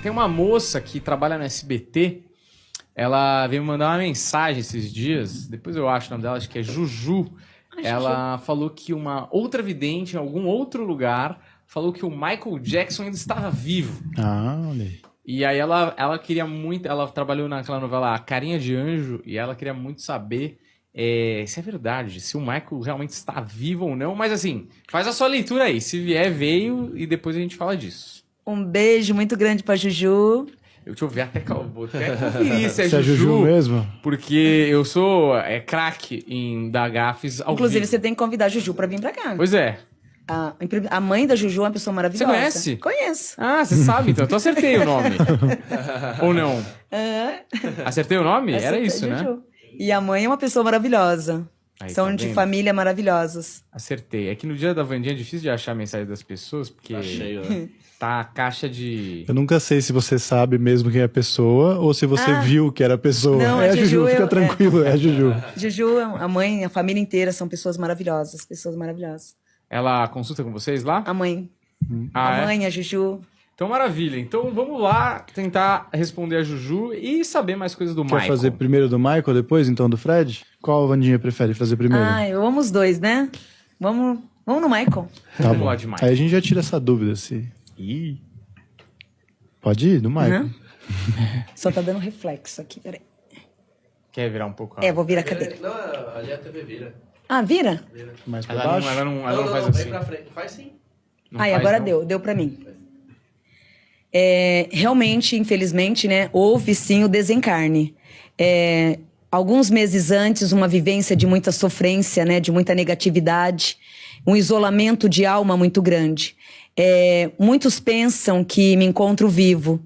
Tem uma moça que trabalha no SBT, ela veio me mandar uma mensagem esses dias, depois eu acho o nome dela, acho que é Juju. Ela falou que uma outra vidente em algum outro lugar falou que o Michael Jackson ainda estava vivo. Olha aí. E aí ela queria muito, ela trabalhou naquela novela A Carinha de Anjo, e ela queria muito saber se é verdade, se o Michael realmente está vivo ou não. Mas assim, faz a sua leitura aí, se vier, veio, e depois a gente fala disso. Um beijo muito grande pra Juju. Deixa eu ver vou até conferir se é Se é Juju mesmo? Porque eu sou craque em dar gafes ao Inclusive, vivo. você tem que convidar a Juju pra vir pra cá. Pois é. A mãe da Juju é uma pessoa maravilhosa. Você conhece? Conheço. Ah, você sabe, então. Eu acertei o nome. Ou não? Acertei o nome? Era isso, né? Juju. E a mãe é uma pessoa maravilhosa. Aí, São tá de vendo? família maravilhosos. Acertei. É que no dia da Vandinha é difícil de achar a mensagem das pessoas, porque Tá cheio, né? tá a caixa de... Eu nunca sei se você sabe mesmo quem é a pessoa ou se você viu que era a pessoa. Não, é a a Juju, Juju, fica tranquilo, é a Juju. Juju, a mãe, a família inteira são pessoas maravilhosas. Pessoas maravilhosas. Ela consulta com vocês lá? A mãe. Ah, A mãe, a Juju. Então, maravilha. Então, vamos lá tentar responder a Juju e saber mais coisas do Quer Michael. fazer primeiro do Michael, depois então do Fred? Qual a Vandinha prefere fazer primeiro? Eu amo os dois, né? Vamos no Michael. Tá Vamos bom. lá de Michael. Aí a gente já tira essa dúvida se... Ih. Pode ir, do Michael. Uhum. Só tá dando reflexo aqui, peraí. Quer virar um pouco? Vou virar a cadeira. Não, ali a TV vira. Vira? Mais pra Ela baixo? não faz Vem assim. pra frente. Faz sim. Não Aí, faz, agora não? deu pra mim. Realmente, infelizmente, né, houve sim o desencarne. Alguns meses antes, uma vivência de muita sofrência, né, de muita negatividade, um isolamento de alma muito grande. Muitos pensam que me encontro vivo.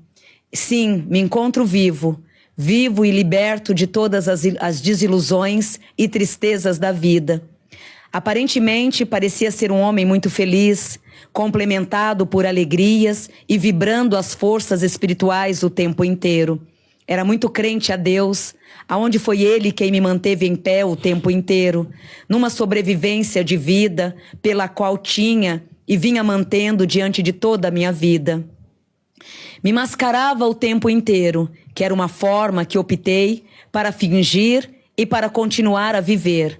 Sim, me encontro vivo. Vivo e liberto de todas as desilusões e tristezas da vida. Aparentemente, parecia ser um homem muito feliz, complementado por alegrias e vibrando as forças espirituais o tempo inteiro. Era muito crente a Deus, aonde foi Ele quem me manteve em pé o tempo inteiro, numa sobrevivência de vida pela qual tinha e vinha mantendo diante de toda a minha vida. Me mascarava o tempo inteiro, que era uma forma que optei para fingir e para continuar a viver.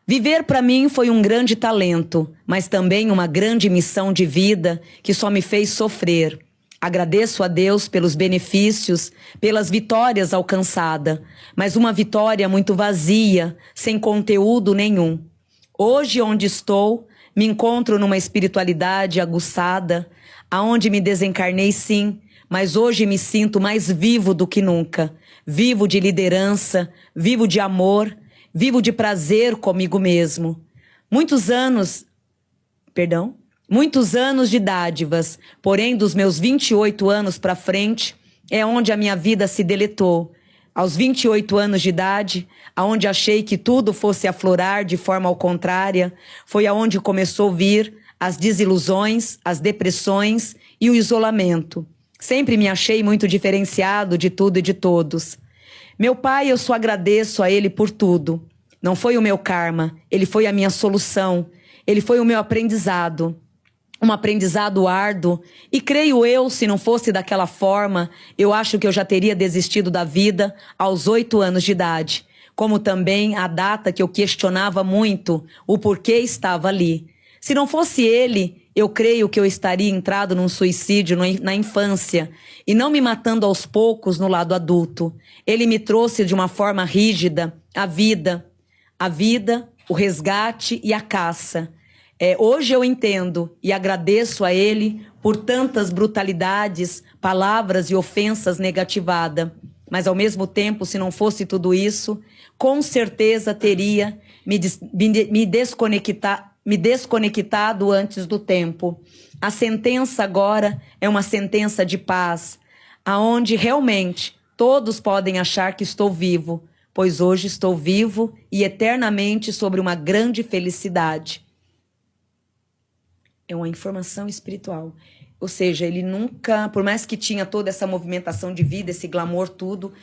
Viver para mim foi um grande talento, mas também uma grande missão de vida que só me fez sofrer. Agradeço a Deus pelos benefícios, pelas vitórias alcançadas, mas uma vitória muito vazia, sem conteúdo nenhum. Hoje, onde estou, me encontro numa espiritualidade aguçada, aonde me desencarnei sim, mas hoje me sinto mais vivo do que nunca. Vivo de liderança, vivo de amor, vivo de prazer comigo mesmo. Muitos anos de dádivas, porém dos meus 28 anos para frente é onde a minha vida se deletou. Aos 28 anos de idade, aonde achei que tudo fosse aflorar de forma ao contrária, foi aonde começou a vir as desilusões, as depressões e o isolamento. Sempre me achei muito diferenciado de tudo e de todos. Meu pai, eu só agradeço a ele por tudo. Não foi o meu karma, ele foi a minha solução. Ele foi o meu aprendizado. Um aprendizado árduo. E creio eu, se não fosse daquela forma, eu acho que eu já teria desistido da vida aos 8 anos de idade. Como também a data que eu questionava muito o porquê estava ali. Se não fosse ele, eu creio que eu estaria entrado num suicídio na infância e não me matando aos poucos no lado adulto. Ele me trouxe de uma forma rígida a vida, o resgate e a caça. Hoje eu entendo e agradeço a ele por tantas brutalidades, palavras e ofensas negativadas. Mas ao mesmo tempo, se não fosse tudo isso, com certeza teria me desconectado antes do tempo. A sentença agora é uma sentença de paz, aonde realmente todos podem achar que estou vivo, pois hoje estou vivo e eternamente sobre uma grande felicidade. É uma informação espiritual. Ou seja, ele nunca, por mais que tinha toda essa movimentação de vida, esse glamour, tudo,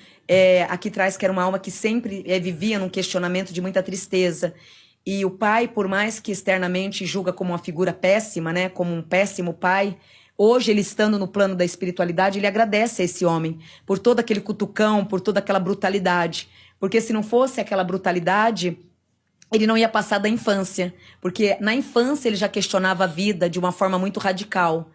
aqui traz que era uma alma que sempre vivia num questionamento de muita tristeza. E o pai, por mais que externamente julga como uma figura péssima, né, como um péssimo pai, Hoje, ele estando no plano da espiritualidade, ele agradece a esse homem por todo aquele cutucão, por toda aquela brutalidade. Porque se não fosse aquela brutalidade, ele não ia passar da infância. Porque na infância ele já questionava a vida de uma forma muito radical.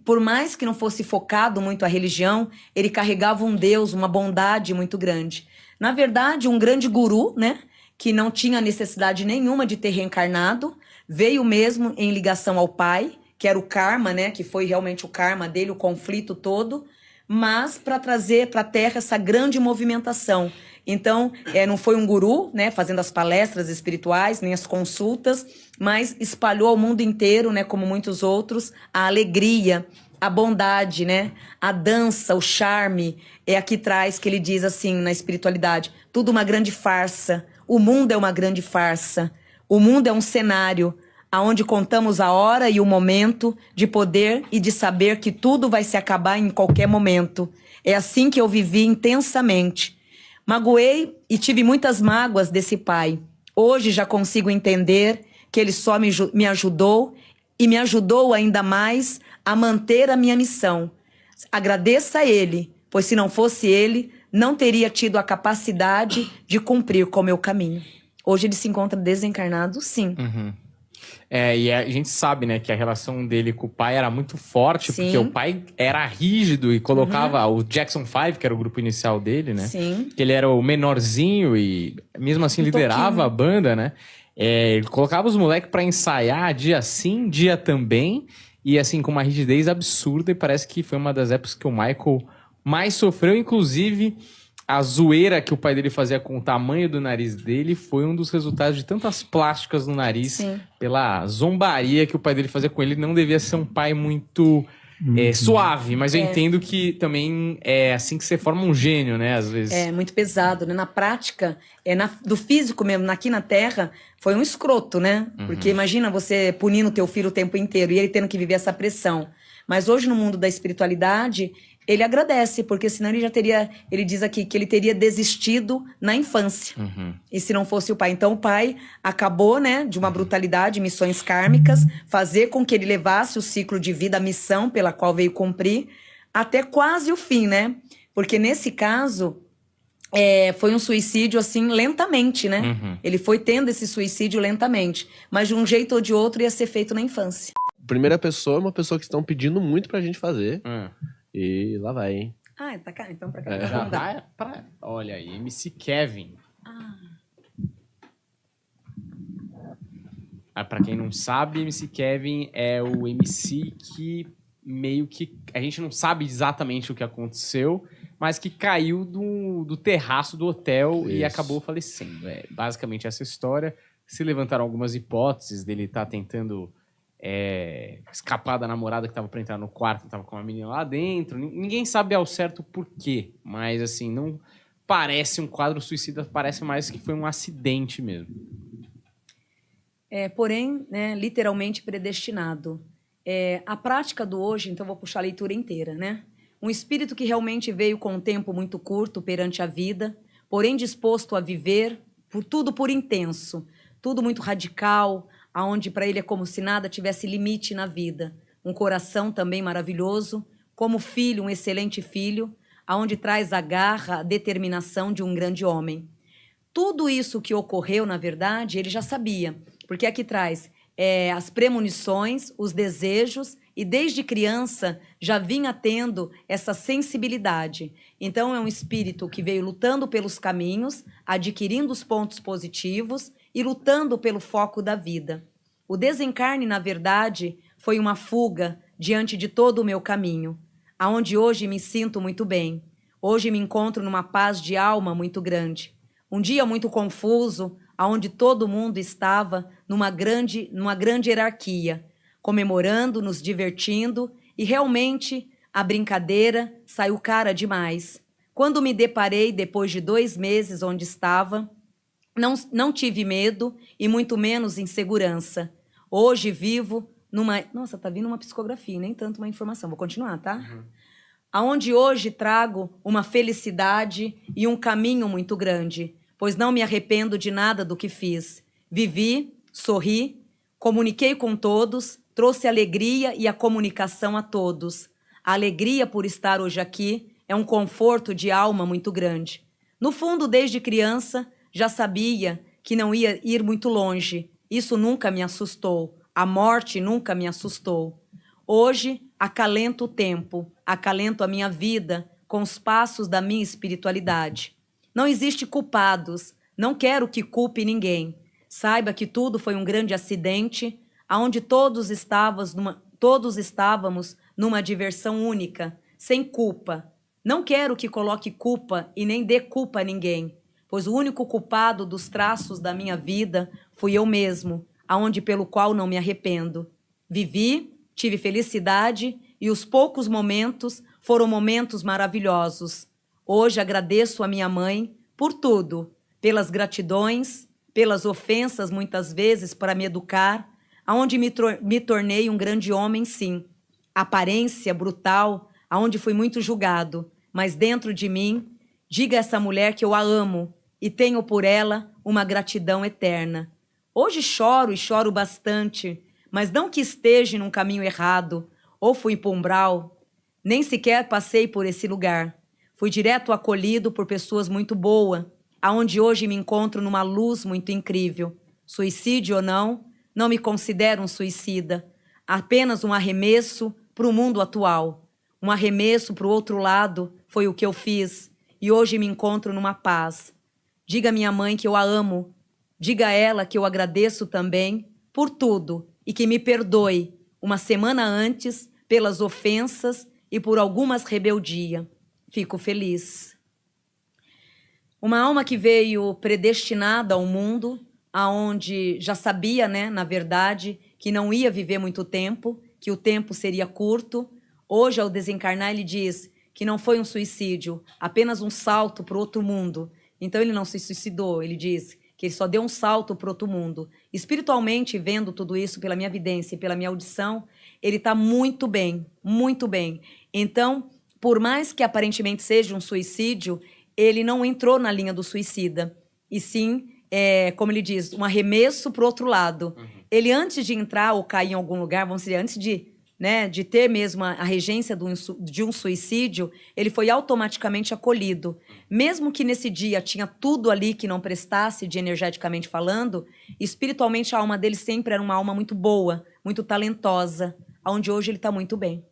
Por mais que não fosse focado muito a religião, ele carregava um Deus, uma bondade muito grande. Na verdade, um grande guru, né, que não tinha necessidade nenhuma de ter reencarnado, veio mesmo em ligação ao pai, que era o karma, né, que foi realmente o karma dele, o conflito todo, mas para trazer para a Terra essa grande movimentação. Então, não foi um guru, né, fazendo as palestras espirituais, nem as consultas, mas espalhou ao mundo inteiro, né, como muitos outros, a alegria, a bondade, né, a dança, o charme. Aqui traz que ele diz assim na espiritualidade: tudo uma grande farsa, o mundo é uma grande farsa, o mundo é um cenário aonde contamos a hora e o momento de poder e de saber que tudo vai se acabar em qualquer momento. É assim que eu vivi intensamente. Magoei e tive muitas mágoas desse pai. Hoje já consigo entender que ele só me ajudou e me ajudou ainda mais a manter a minha missão. Agradeça a ele, pois se não fosse ele, não teria tido a capacidade de cumprir com o meu caminho. Hoje ele se encontra desencarnado, sim. Uhum. E a gente sabe, né, que a relação dele com o pai era muito forte, Sim. porque o pai era rígido e colocava o Jackson 5, que era o grupo inicial dele, né? Sim. Que ele era o menorzinho e mesmo assim liderava a banda, né? Ele colocava os moleques pra ensaiar dia sim, dia também, e assim, com uma rigidez absurda, e parece que foi uma das épocas que o Michael mais sofreu, inclusive. A zoeira que o pai dele fazia com o tamanho do nariz dele foi um dos resultados de tantas plásticas no nariz. Sim. Pela zombaria que o pai dele fazia com ele. Não devia ser um pai muito suave, mas eu entendo que também é assim que você forma um gênio, né? Às vezes. É muito pesado, né? Na prática, do físico mesmo, aqui na Terra, foi um escroto, né? Porque imagina você punindo o teu filho o tempo inteiro e ele tendo que viver essa pressão. Mas hoje, no mundo da espiritualidade, ele agradece, porque senão ele já teria... Ele diz aqui que ele teria desistido na infância. E se não fosse o pai. Então, o pai acabou, né, de uma brutalidade, missões kármicas, fazer com que ele levasse o ciclo de vida, a missão pela qual veio cumprir, até quase o fim, né? Porque nesse caso, foi um suicídio, assim, lentamente, né? Ele foi tendo esse suicídio lentamente. Mas de um jeito ou de outro ia ser feito na infância. Primeira pessoa é uma pessoa que estão pedindo muito pra gente fazer. E lá vai, hein? Ah, tá cá, então pra cá. Já vai pra... Olha aí, MC Kevin. Pra quem não sabe, MC Kevin é o MC que meio que... A gente não sabe exatamente o que aconteceu, mas que caiu do terraço do hotel e acabou falecendo. É basicamente essa história. Se levantaram algumas hipóteses dele estar tentando... escapar da namorada que tava pra entrar no quarto, tava com uma menina lá dentro. Ninguém sabe ao certo por quê, mas assim, não parece um quadro suicida, parece mais que foi um acidente mesmo. Porém, né, literalmente predestinado. A prática do hoje, então vou puxar a leitura inteira, né? Um espírito que realmente veio com um tempo muito curto perante a vida, porém disposto a viver tudo por intenso, tudo muito radical, aonde para ele é como se nada tivesse limite na vida. Um coração também maravilhoso, como filho, um excelente filho, aonde traz a garra, a determinação de um grande homem. Tudo isso que ocorreu, na verdade, ele já sabia, porque aqui traz as premonições, os desejos, e desde criança já vinha tendo essa sensibilidade. Então é um espírito que veio lutando pelos caminhos, adquirindo os pontos positivos, e lutando pelo foco da vida. O desencarne, na verdade, foi uma fuga diante de todo o meu caminho, aonde hoje me sinto muito bem. Hoje me encontro numa paz de alma muito grande. Um dia muito confuso, aonde todo mundo estava numa grande hierarquia, comemorando, nos divertindo, e realmente a brincadeira saiu cara demais. Quando me deparei, depois de 2 meses onde estava, não tive medo e muito menos insegurança. Hoje vivo numa... Nossa, tá vindo uma psicografia, nem tanto uma informação. Vou continuar, tá? Aonde hoje trago uma felicidade e um caminho muito grande, pois não me arrependo de nada do que fiz. Vivi, sorri, comuniquei com todos, trouxe alegria e a comunicação a todos. A alegria por estar hoje aqui é um conforto de alma muito grande. No fundo, desde criança, já sabia que não ia ir muito longe. Isso nunca me assustou. A morte nunca me assustou. Hoje, acalento o tempo, acalento a minha vida com os passos da minha espiritualidade. Não existe culpados, não quero que culpe ninguém. Saiba que tudo foi um grande acidente, onde todos estávamos numa diversão única, sem culpa. Não quero que coloque culpa e nem dê culpa a ninguém, pois o único culpado dos traços da minha vida fui eu mesmo, aonde pelo qual não me arrependo. Vivi, tive felicidade e os poucos momentos foram momentos maravilhosos. Hoje agradeço a minha mãe por tudo, pelas gratidões, pelas ofensas muitas vezes para me educar, aonde me tornei um grande homem, sim. Aparência brutal, aonde fui muito julgado, mas dentro de mim, diga a essa mulher que eu a amo e tenho por ela uma gratidão eterna. Hoje choro e choro bastante, mas não que esteja num caminho errado, ou fui para o umbral, nem sequer passei por esse lugar. Fui direto acolhido por pessoas muito boas, aonde hoje me encontro numa luz muito incrível. Suicídio ou não, não me considero um suicida, apenas um arremesso para o mundo atual. Um arremesso para o outro lado foi o que eu fiz, e hoje me encontro numa paz. Diga à minha mãe que eu a amo, diga a ela que eu agradeço também por tudo e que me perdoe uma semana antes pelas ofensas e por algumas rebeldias. Fico feliz. Uma alma que veio predestinada ao mundo, aonde já sabia, né, na verdade, que não ia viver muito tempo, que o tempo seria curto. Hoje, ao desencarnar, ele diz que não foi um suicídio, apenas um salto para o outro mundo. Então, ele não se suicidou, ele diz que ele só deu um salto para o outro mundo. Espiritualmente, vendo tudo isso pela minha vidência e pela minha audição, ele está muito bem, muito bem. Então, por mais que aparentemente seja um suicídio, ele não entrou na linha do suicida. E sim, como ele diz, um arremesso para o outro lado. Ele, antes de entrar ou cair em algum lugar, vamos dizer, antes de ter mesmo a regência de um suicídio, ele foi automaticamente acolhido. Mesmo que nesse dia tinha tudo ali que não prestasse, de energeticamente falando, espiritualmente a alma dele sempre era uma alma muito boa, muito talentosa, onde hoje ele está muito bem.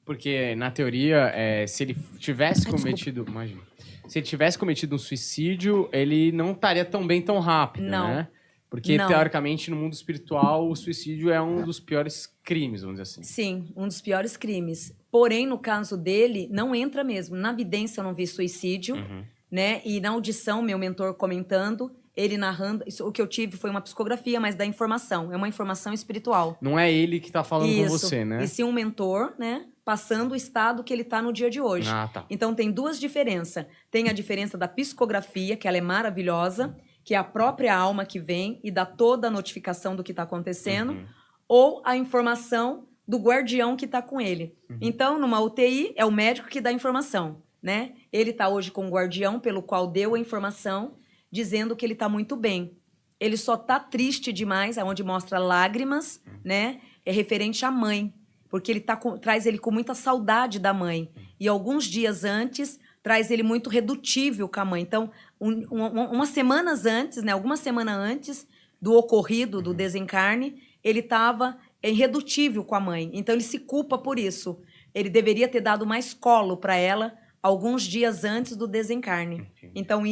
Porque, na teoria, se ele tivesse cometido... Imagina. Se ele tivesse cometido um suicídio, ele não estaria tão bem tão rápido, né? Porque, teoricamente, no mundo espiritual, o suicídio é um dos piores crimes, vamos dizer assim. Sim, um dos piores crimes. Porém, no caso dele, não entra mesmo. Na vidência eu não vi suicídio, né? E na audição, meu mentor comentando, ele narrando... o que eu tive foi uma psicografia, mas da informação. É uma informação espiritual. Não é ele que está falando com você, né? E sim um mentor, né? Passando o estado que ele está no dia de hoje. Ah, tá. Então, tem duas diferenças. Tem a diferença da psicografia, que ela é maravilhosa, que é a própria alma que vem e dá toda a notificação do que está acontecendo, ou a informação do guardião que está com ele. Então, numa UTI, é o médico que dá a informação, né? Ele está hoje com o guardião, pelo qual deu a informação, dizendo que ele está muito bem. Ele só está triste demais, aonde mostra lágrimas, né? É referente à mãe, porque ele traz ele com muita saudade da mãe. E alguns dias antes, traz ele muito redutível com a mãe. Então, umas semanas antes, né, alguma semana antes do ocorrido, do desencarne, ele estava irredutível com a mãe. Então, ele se culpa por isso. Ele deveria ter dado mais colo para ela alguns dias antes do desencarne. Então,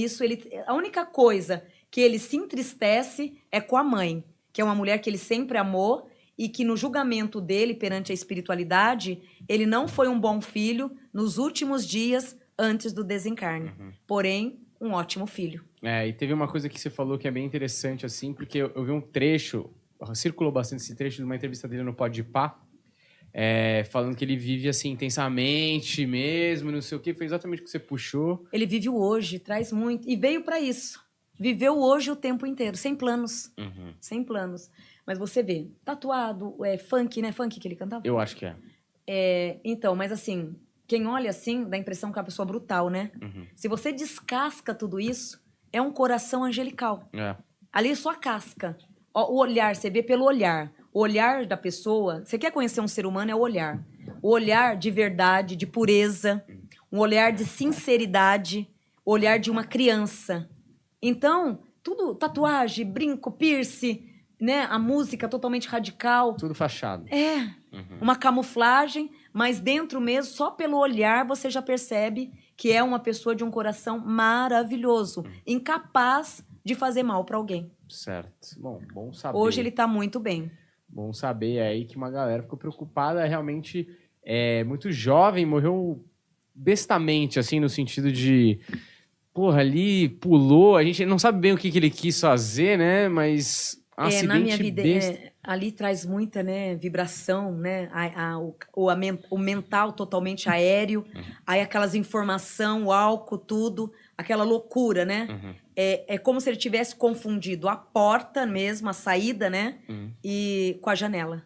a única coisa que ele se entristece é com a mãe, que é uma mulher que ele sempre amou, e que no julgamento dele perante a espiritualidade, ele não foi um bom filho nos últimos dias antes do desencarne. Porém, um ótimo filho. E teve uma coisa que você falou que é bem interessante, assim, porque eu vi um trecho, circulou bastante esse trecho de uma entrevista dele no Podpah, falando que ele vive assim intensamente mesmo, não sei o que, foi exatamente o que você puxou. Ele vive o hoje, traz muito, e veio para isso. Viveu hoje o tempo inteiro, sem planos. Sem planos. Mas você vê, tatuado, funk, né? Funk que ele cantava? Eu acho que é. Então, mas assim, quem olha assim, dá a impressão que é uma pessoa brutal, né? Se você descasca tudo isso, é um coração angelical. Ali é só a casca. O olhar, você vê pelo olhar. O olhar da pessoa... Você quer conhecer um ser humano, é o olhar. O olhar de verdade, de pureza, um olhar de sinceridade, o olhar de uma criança. Então, tudo, tatuagem, brinco, piercing, né? A música totalmente radical. Tudo fachado. Uma camuflagem, mas dentro mesmo, só pelo olhar, você já percebe que é uma pessoa de um coração maravilhoso, incapaz de fazer mal para alguém. Certo. Bom saber. Hoje ele tá muito bem. Bom saber aí que uma galera ficou preocupada, realmente muito jovem, morreu bestamente, assim, no sentido de... Porra, ali pulou, a gente não sabe bem o que ele quis fazer, né? Mas acidente Na minha vida, besta. ali traz muita, né, vibração, né? O mental totalmente aéreo, aí aquelas informação, o álcool, tudo, aquela loucura, né? É como se ele tivesse confundido a porta mesmo, a saída, né? E com a janela.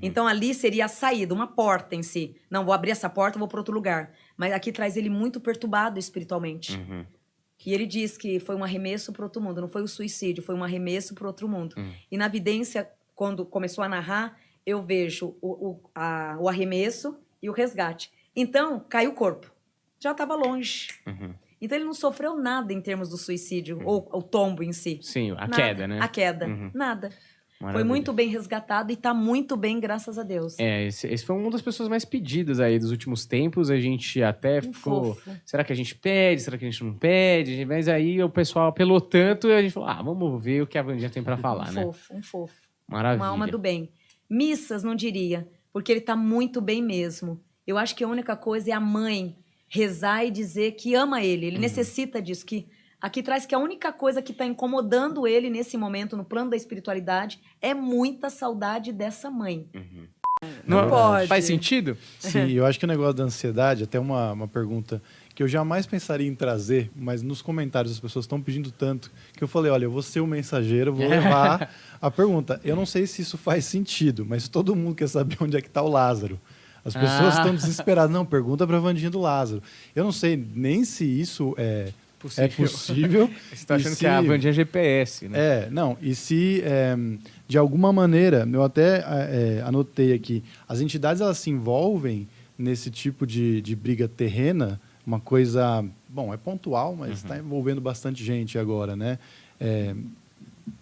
Então ali seria a saída, uma porta em si. Não, vou abrir essa porta, vou para outro lugar. Mas aqui traz ele muito perturbado espiritualmente. E ele diz que foi um arremesso para outro mundo, não foi o suicídio, foi um arremesso para outro mundo. E na vidência, quando começou a narrar, eu vejo o arremesso e o resgate. Então, caiu o corpo. Já estava longe. Então, ele não sofreu nada em termos do suicídio, ou o tombo em si. Sim, a Nada. queda, né? A queda, nada. Foi muito bem resgatado e está muito bem, graças a Deus. Esse foi uma das pessoas mais pedidas aí dos últimos tempos. A gente até ficou... fofo. Será que a gente pede? Será que a gente não pede? Mas aí o pessoal apelou tanto e a gente falou, vamos ver o que a Vandinha tem pra falar, né? Um fofo. Maravilha. Uma alma do bem. Missas, não diria, porque ele está muito bem mesmo. Eu acho que a única coisa é a mãe rezar e dizer que ama ele. Ele necessita disso, que... Aqui traz que a única coisa que está incomodando ele nesse momento, no plano da espiritualidade, é muita saudade dessa mãe. Não pode. Faz sentido? Sim, eu acho que o negócio da ansiedade, até uma pergunta que eu jamais pensaria em trazer, mas nos comentários as pessoas estão pedindo tanto, que eu falei, olha, eu vou ser o mensageiro, vou levar a pergunta. Eu não sei se isso faz sentido, mas todo mundo quer saber onde é que está o Lázaro. As pessoas estão desesperadas. Não, pergunta para a Vandinha do Lázaro. Eu não sei nem se isso é possível. Você tá achando se... que é a Vandinha GPS, né? Não. E se, de alguma maneira, eu até anotei aqui, as entidades elas se envolvem nesse tipo de briga terrena, uma coisa, é pontual, mas está envolvendo bastante gente agora, né?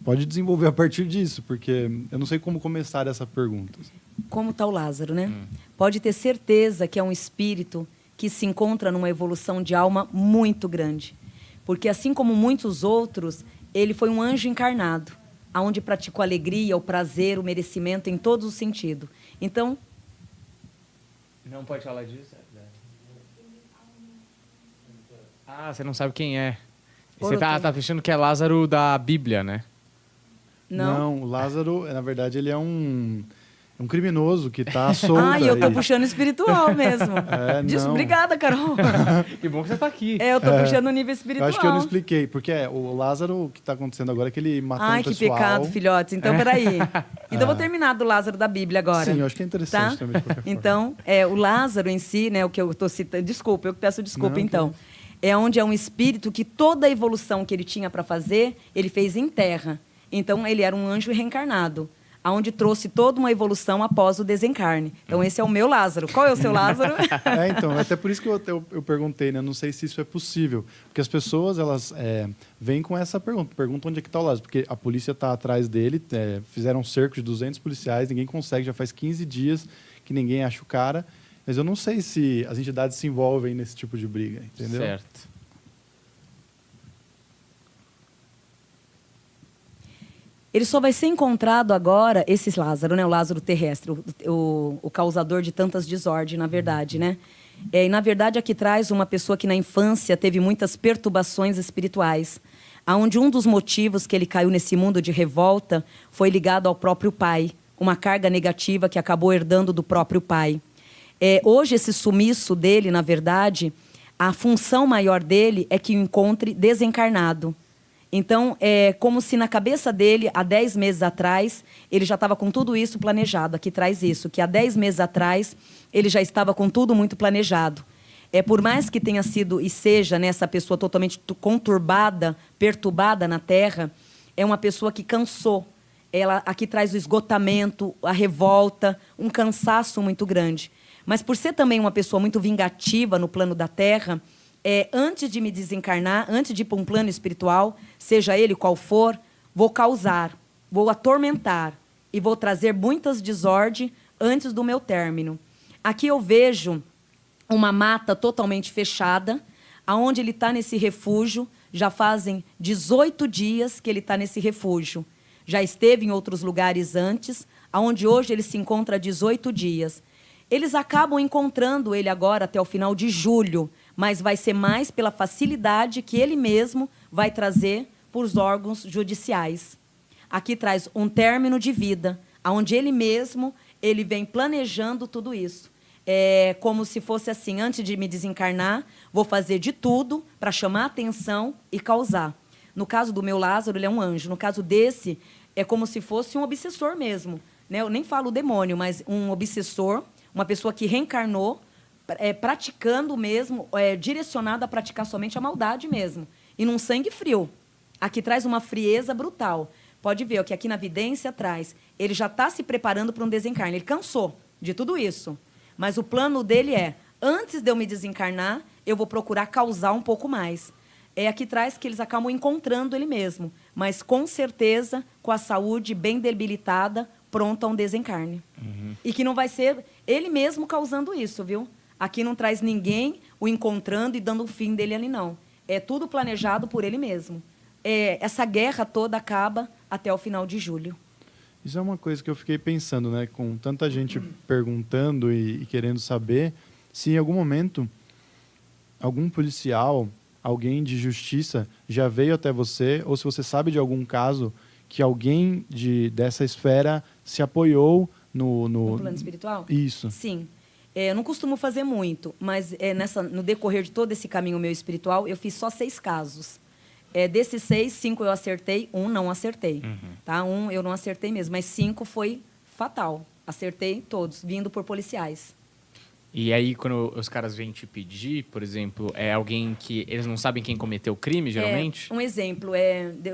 Pode desenvolver a partir disso, porque eu não sei como começar essa pergunta. Como está o Lázaro, né? Pode ter certeza que é um espírito que se encontra numa evolução de alma muito grande. Porque, assim como muitos outros, ele foi um anjo encarnado, onde praticou a alegria, o prazer, o merecimento em todos os sentidos. Então... Não pode falar disso? Você não sabe quem é. Você tá achando que é Lázaro da Bíblia, né? Não. O Lázaro, na verdade, ele é um criminoso que está solto. Eu tô puxando espiritual mesmo. Não. Obrigada, Carol. Que bom que você tá aqui. Eu tô puxando o nível espiritual. Eu acho que eu não expliquei, porque o Lázaro, o que está acontecendo agora é que ele matou um pessoal. Que pecado, filhotes. Então, peraí. Então, eu vou terminar do Lázaro da Bíblia agora. Sim, eu acho que é interessante também, de qualquer forma. Então, o Lázaro em si, né, o que eu tô citando... Desculpa, eu peço desculpa, então. É onde é um espírito que toda a evolução que ele tinha para fazer, ele fez em terra. Então, ele era um anjo reencarnado, onde trouxe toda uma evolução após o desencarne. Então, esse é o meu Lázaro. Qual é o seu Lázaro? Então, até por isso que eu perguntei, né? Não sei se isso é possível. Porque as pessoas, elas vêm com essa pergunta. Perguntam onde é que está o Lázaro. Porque a polícia está atrás dele, fizeram um cerco de 200 policiais, ninguém consegue, já faz 15 dias que ninguém acha o cara. Mas eu não sei se as entidades se envolvem nesse tipo de briga, entendeu? Certo. Ele só vai ser encontrado agora, esse Lázaro, né? O Lázaro terrestre, o causador de tantas desordens, na verdade, né? E, na verdade, aqui traz uma pessoa que na infância teve muitas perturbações espirituais, onde um dos motivos que ele caiu nesse mundo de revolta foi ligado ao próprio pai, uma carga negativa que acabou herdando do próprio pai. Hoje, esse sumiço dele, na verdade, a função maior dele é que o encontre desencarnado. Então, é como se na cabeça dele, há 10 meses atrás, ele já estava com tudo isso planejado. Aqui traz isso, que há 10 meses atrás, ele já estava com tudo muito planejado. Por mais que tenha sido e seja, né, essa pessoa totalmente conturbada, perturbada na Terra, é uma pessoa que cansou. ela aqui traz o esgotamento, a revolta, um cansaço muito grande. Mas por ser também uma pessoa muito vingativa no plano da Terra, antes de me desencarnar, antes de ir para um plano espiritual, seja ele qual for, vou causar, vou atormentar e vou trazer muitas desordens antes do meu término. Aqui eu vejo uma mata totalmente fechada, aonde ele está nesse refúgio. Já fazem 18 dias que ele está nesse refúgio. Já esteve em outros lugares antes, aonde hoje ele se encontra há 18 dias. Eles acabam encontrando ele agora até o final de julho, mas vai ser mais pela facilidade que ele mesmo vai trazer para os órgãos judiciais. Aqui traz um término de vida, onde ele mesmo ele vem planejando tudo isso. É como se fosse assim, antes de me desencarnar, vou fazer de tudo para chamar atenção e causar. No caso do meu Lázaro, ele é um anjo. No caso desse, é como se fosse um obsessor mesmo. Né? Eu nem falo demônio, mas um obsessor, uma pessoa que reencarnou, praticando mesmo, direcionada a praticar somente a maldade mesmo. E num sangue frio. Aqui traz uma frieza brutal. Pode ver o que aqui na vidência traz. Ele já está se preparando para um desencarne. Ele cansou de tudo isso. Mas o plano dele antes de eu me desencarnar, eu vou procurar causar um pouco mais. Aqui traz que eles acabam encontrando ele mesmo, mas com certeza com a saúde bem debilitada, pronta a um desencarne. Uhum. E que não vai ser ele mesmo causando isso, viu? Aqui não traz ninguém o encontrando e dando o fim dele ali, não. É tudo planejado por ele mesmo. Essa guerra toda acaba até o final de julho. Isso é uma coisa que eu fiquei pensando, né? Com tanta gente perguntando e querendo saber se em algum momento algum policial, alguém de justiça já veio até você, ou se você sabe de algum caso que alguém dessa esfera se apoiou no plano espiritual? Isso. Sim. Eu não costumo fazer muito, mas no decorrer de todo esse caminho meu espiritual, eu fiz só 6 casos. Desses 6, 5 eu acertei, 1 não acertei. Uhum. Tá? 1 eu não acertei mesmo, mas 5 foi fatal. Acertei todos, vindo por policiais. E aí, quando os caras vêm te pedir, por exemplo, é alguém que eles não sabem quem cometeu o crime, geralmente? Um exemplo,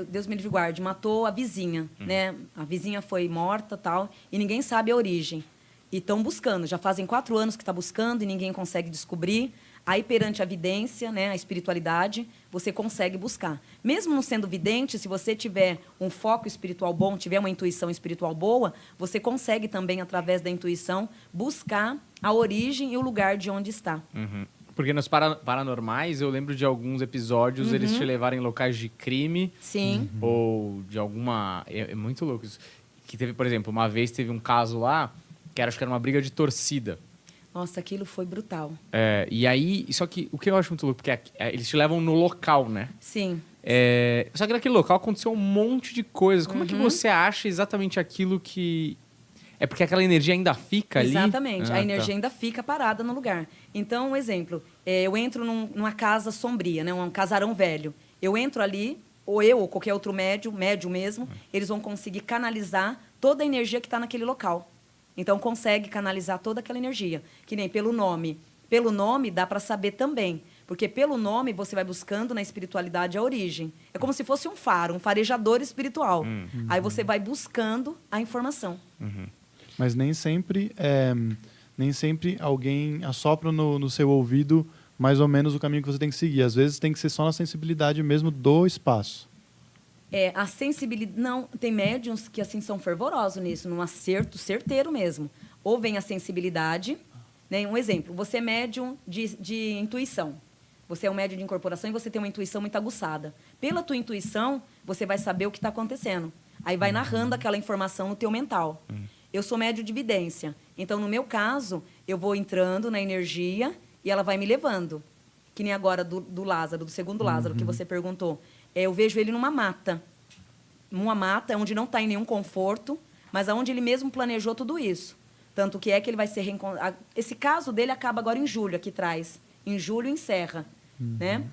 Deus me livre e guarde, matou a vizinha, né? A vizinha foi morta, tal, e ninguém sabe a origem. E estão buscando, já fazem 4 anos que está buscando e ninguém consegue descobrir. Aí, perante a vidência, né, a espiritualidade, você consegue buscar. Mesmo não sendo vidente, se você tiver um foco espiritual bom, tiver uma intuição espiritual boa, você consegue também, através da intuição, buscar a origem e o lugar de onde está. Uhum. Porque nos paranormais, eu lembro de alguns episódios, eles te levaram em locais de crime. Sim. Ou de alguma... É muito louco isso. Que teve, por exemplo, uma vez teve um caso lá, acho que era uma briga de torcida. Nossa, aquilo foi brutal. E aí, só que o que eu acho muito louco, porque eles te levam no local, né? Sim. Só que naquele local aconteceu um monte de coisas. Como é que você acha exatamente aquilo que... É porque aquela energia ainda fica ali? Exatamente. A energia ainda fica parada no lugar. Então, um exemplo. Eu entro numa casa sombria, né? Um casarão velho. Eu entro ali, ou eu, ou qualquer outro médium mesmo, eles vão conseguir canalizar toda a energia que está naquele local. Então, consegue canalizar toda aquela energia. Que nem pelo nome. Pelo nome, dá para saber também. Porque pelo nome, você vai buscando na espiritualidade a origem. É como se fosse um faro, um farejador espiritual. Aí você vai buscando a informação. Mas nem sempre alguém assopra no seu ouvido mais ou menos o caminho que você tem que seguir. Às vezes tem que ser só na sensibilidade mesmo do espaço. A sensibilidade... Não, tem médiums que assim são fervorosos nisso, num acerto certeiro mesmo. Ou vem a sensibilidade, né? Um exemplo, você é médium de intuição. Você é um médium de incorporação e você tem uma intuição muito aguçada. Pela tua intuição, você vai saber o que está acontecendo. Aí vai narrando aquela informação no teu mental. Eu sou médium de vidência. Então, no meu caso, eu vou entrando na energia e ela vai me levando. Que nem agora do Lázaro, do segundo Lázaro, que você perguntou. Eu vejo ele numa mata. Numa mata onde não está em nenhum conforto, mas onde ele mesmo planejou tudo isso. Tanto que ele vai ser reencontrado. Esse caso dele acaba agora em julho, aqui atrás. Em julho encerra. Né?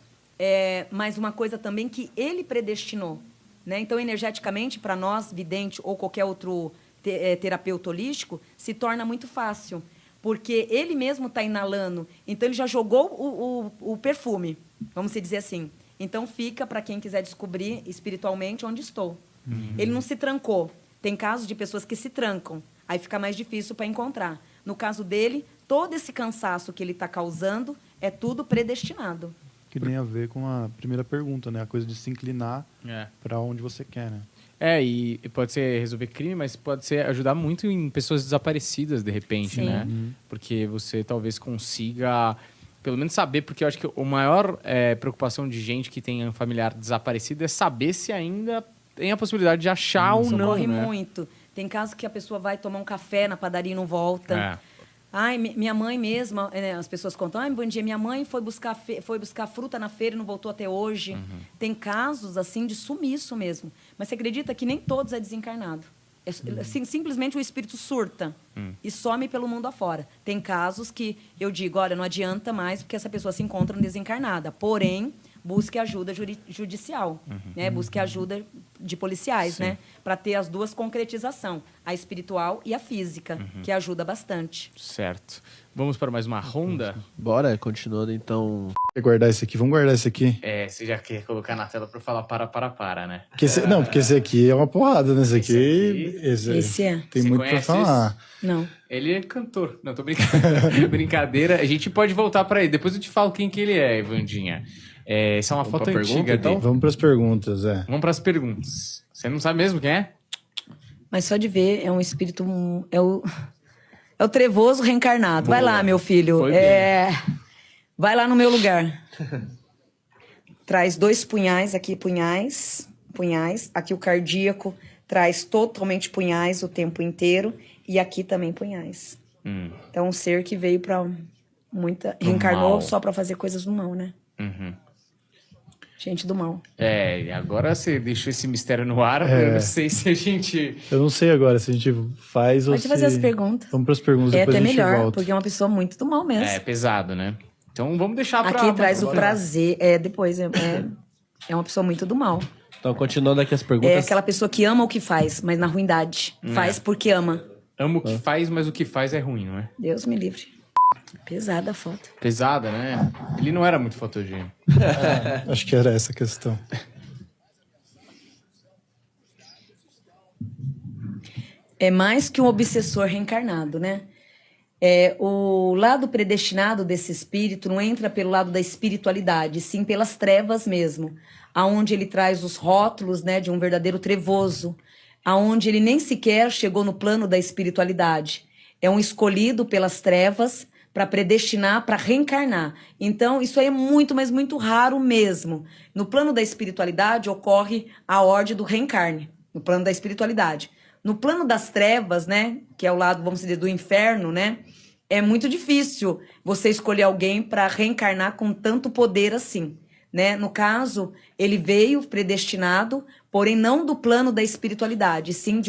Mas uma coisa também que ele predestinou. Né? Então, energeticamente, para nós, vidente ou qualquer outro terapeuta holístico, se torna muito fácil. Porque ele mesmo está inalando. Então, ele já jogou o perfume, vamos dizer assim. Então, fica para quem quiser descobrir espiritualmente onde estou. Ele não se trancou. Tem casos de pessoas que se trancam, aí fica mais difícil para encontrar. No caso dele, todo esse cansaço que ele está causando é tudo predestinado. Que tem a ver com a primeira pergunta, né? A coisa de se inclinar para onde você quer, né? E pode ser resolver crime, mas pode ser ajudar muito em pessoas desaparecidas, de repente, Sim. né? Porque você talvez consiga, pelo menos saber, porque eu acho que a maior preocupação de gente que tem um familiar desaparecido é saber se ainda tem a possibilidade de achar ou não, Socorre né? muito. Tem casos que a pessoa vai tomar um café na padaria e não volta. Ai, minha mãe mesma, as pessoas contam, ai, bom dia, minha mãe foi buscar fruta na feira e não voltou até hoje. Tem casos, assim, de sumiço mesmo. Mas você acredita que nem todos é desencarnado. Simplesmente o espírito surta e some pelo mundo afora. Tem casos que eu digo, olha, não adianta mais porque essa pessoa se encontra desencarnada. Porém, busque ajuda judicial, né? Busque ajuda de policiais, né? Para ter as duas concretização, a espiritual e a física, que ajuda bastante. Certo. Vamos para mais uma ronda? Bora, continuando então. Quer guardar esse aqui? Vamos guardar esse aqui. Você já quer colocar na tela para falar para, né? Não, porque esse aqui é uma porrada, né? Esse Esse é. Tem Você muito pra conhece falar. Não. Ele é cantor. Não, tô brincando. Brincadeira. A gente pode voltar para ele. Depois eu te falo quem que ele é, Evandinha. Essa é uma foto pra antiga pergunta, então? dele. Vamos para as perguntas, Vamos para as perguntas. Você não sabe mesmo quem é? Mas só de ver, é um espírito... É o trevoso reencarnado. Boa. Vai lá, meu filho. Foi bem. Vai lá no meu lugar. Traz 2 punhais aqui, punhais. Aqui o cardíaco traz totalmente punhais o tempo inteiro. E aqui também punhais. Então, um ser que veio para muita... Reencarnou mal. só para fazer coisas do mal, né? Gente do mal. E agora você deixou esse mistério no ar. Eu não sei se a gente... Eu não sei agora se a gente faz ou Pode se... fazer as perguntas. Vamos para as perguntas, É depois até a gente melhor, volta. porque é uma pessoa muito do mal mesmo. É pesado, né? Então vamos deixar pra... Aqui traz o prazer. Depois é uma pessoa muito do mal. Então, continuando aqui as perguntas. É aquela pessoa que ama o que faz, mas na ruindade. Faz porque ama. Ama o que faz, mas o que faz é ruim, não é? Deus me livre. Pesada a foto. Pesada, né? Ele não era muito fotogênico. Acho que era essa a questão. É mais que um obsessor reencarnado, né? O lado predestinado desse espírito não entra pelo lado da espiritualidade, sim pelas trevas mesmo. Aonde ele traz os rótulos, né, de um verdadeiro trevoso. Aonde ele nem sequer chegou no plano da espiritualidade. É um escolhido pelas trevas para predestinar, para reencarnar. Então, isso aí é muito, mas muito raro mesmo. No plano da espiritualidade, ocorre a ordem do reencarne. No plano da espiritualidade. No plano das trevas, né, que é o lado, vamos dizer, do inferno, né, é muito difícil você escolher alguém para reencarnar com tanto poder assim, né? No caso, ele veio predestinado, porém não do plano da espiritualidade, sim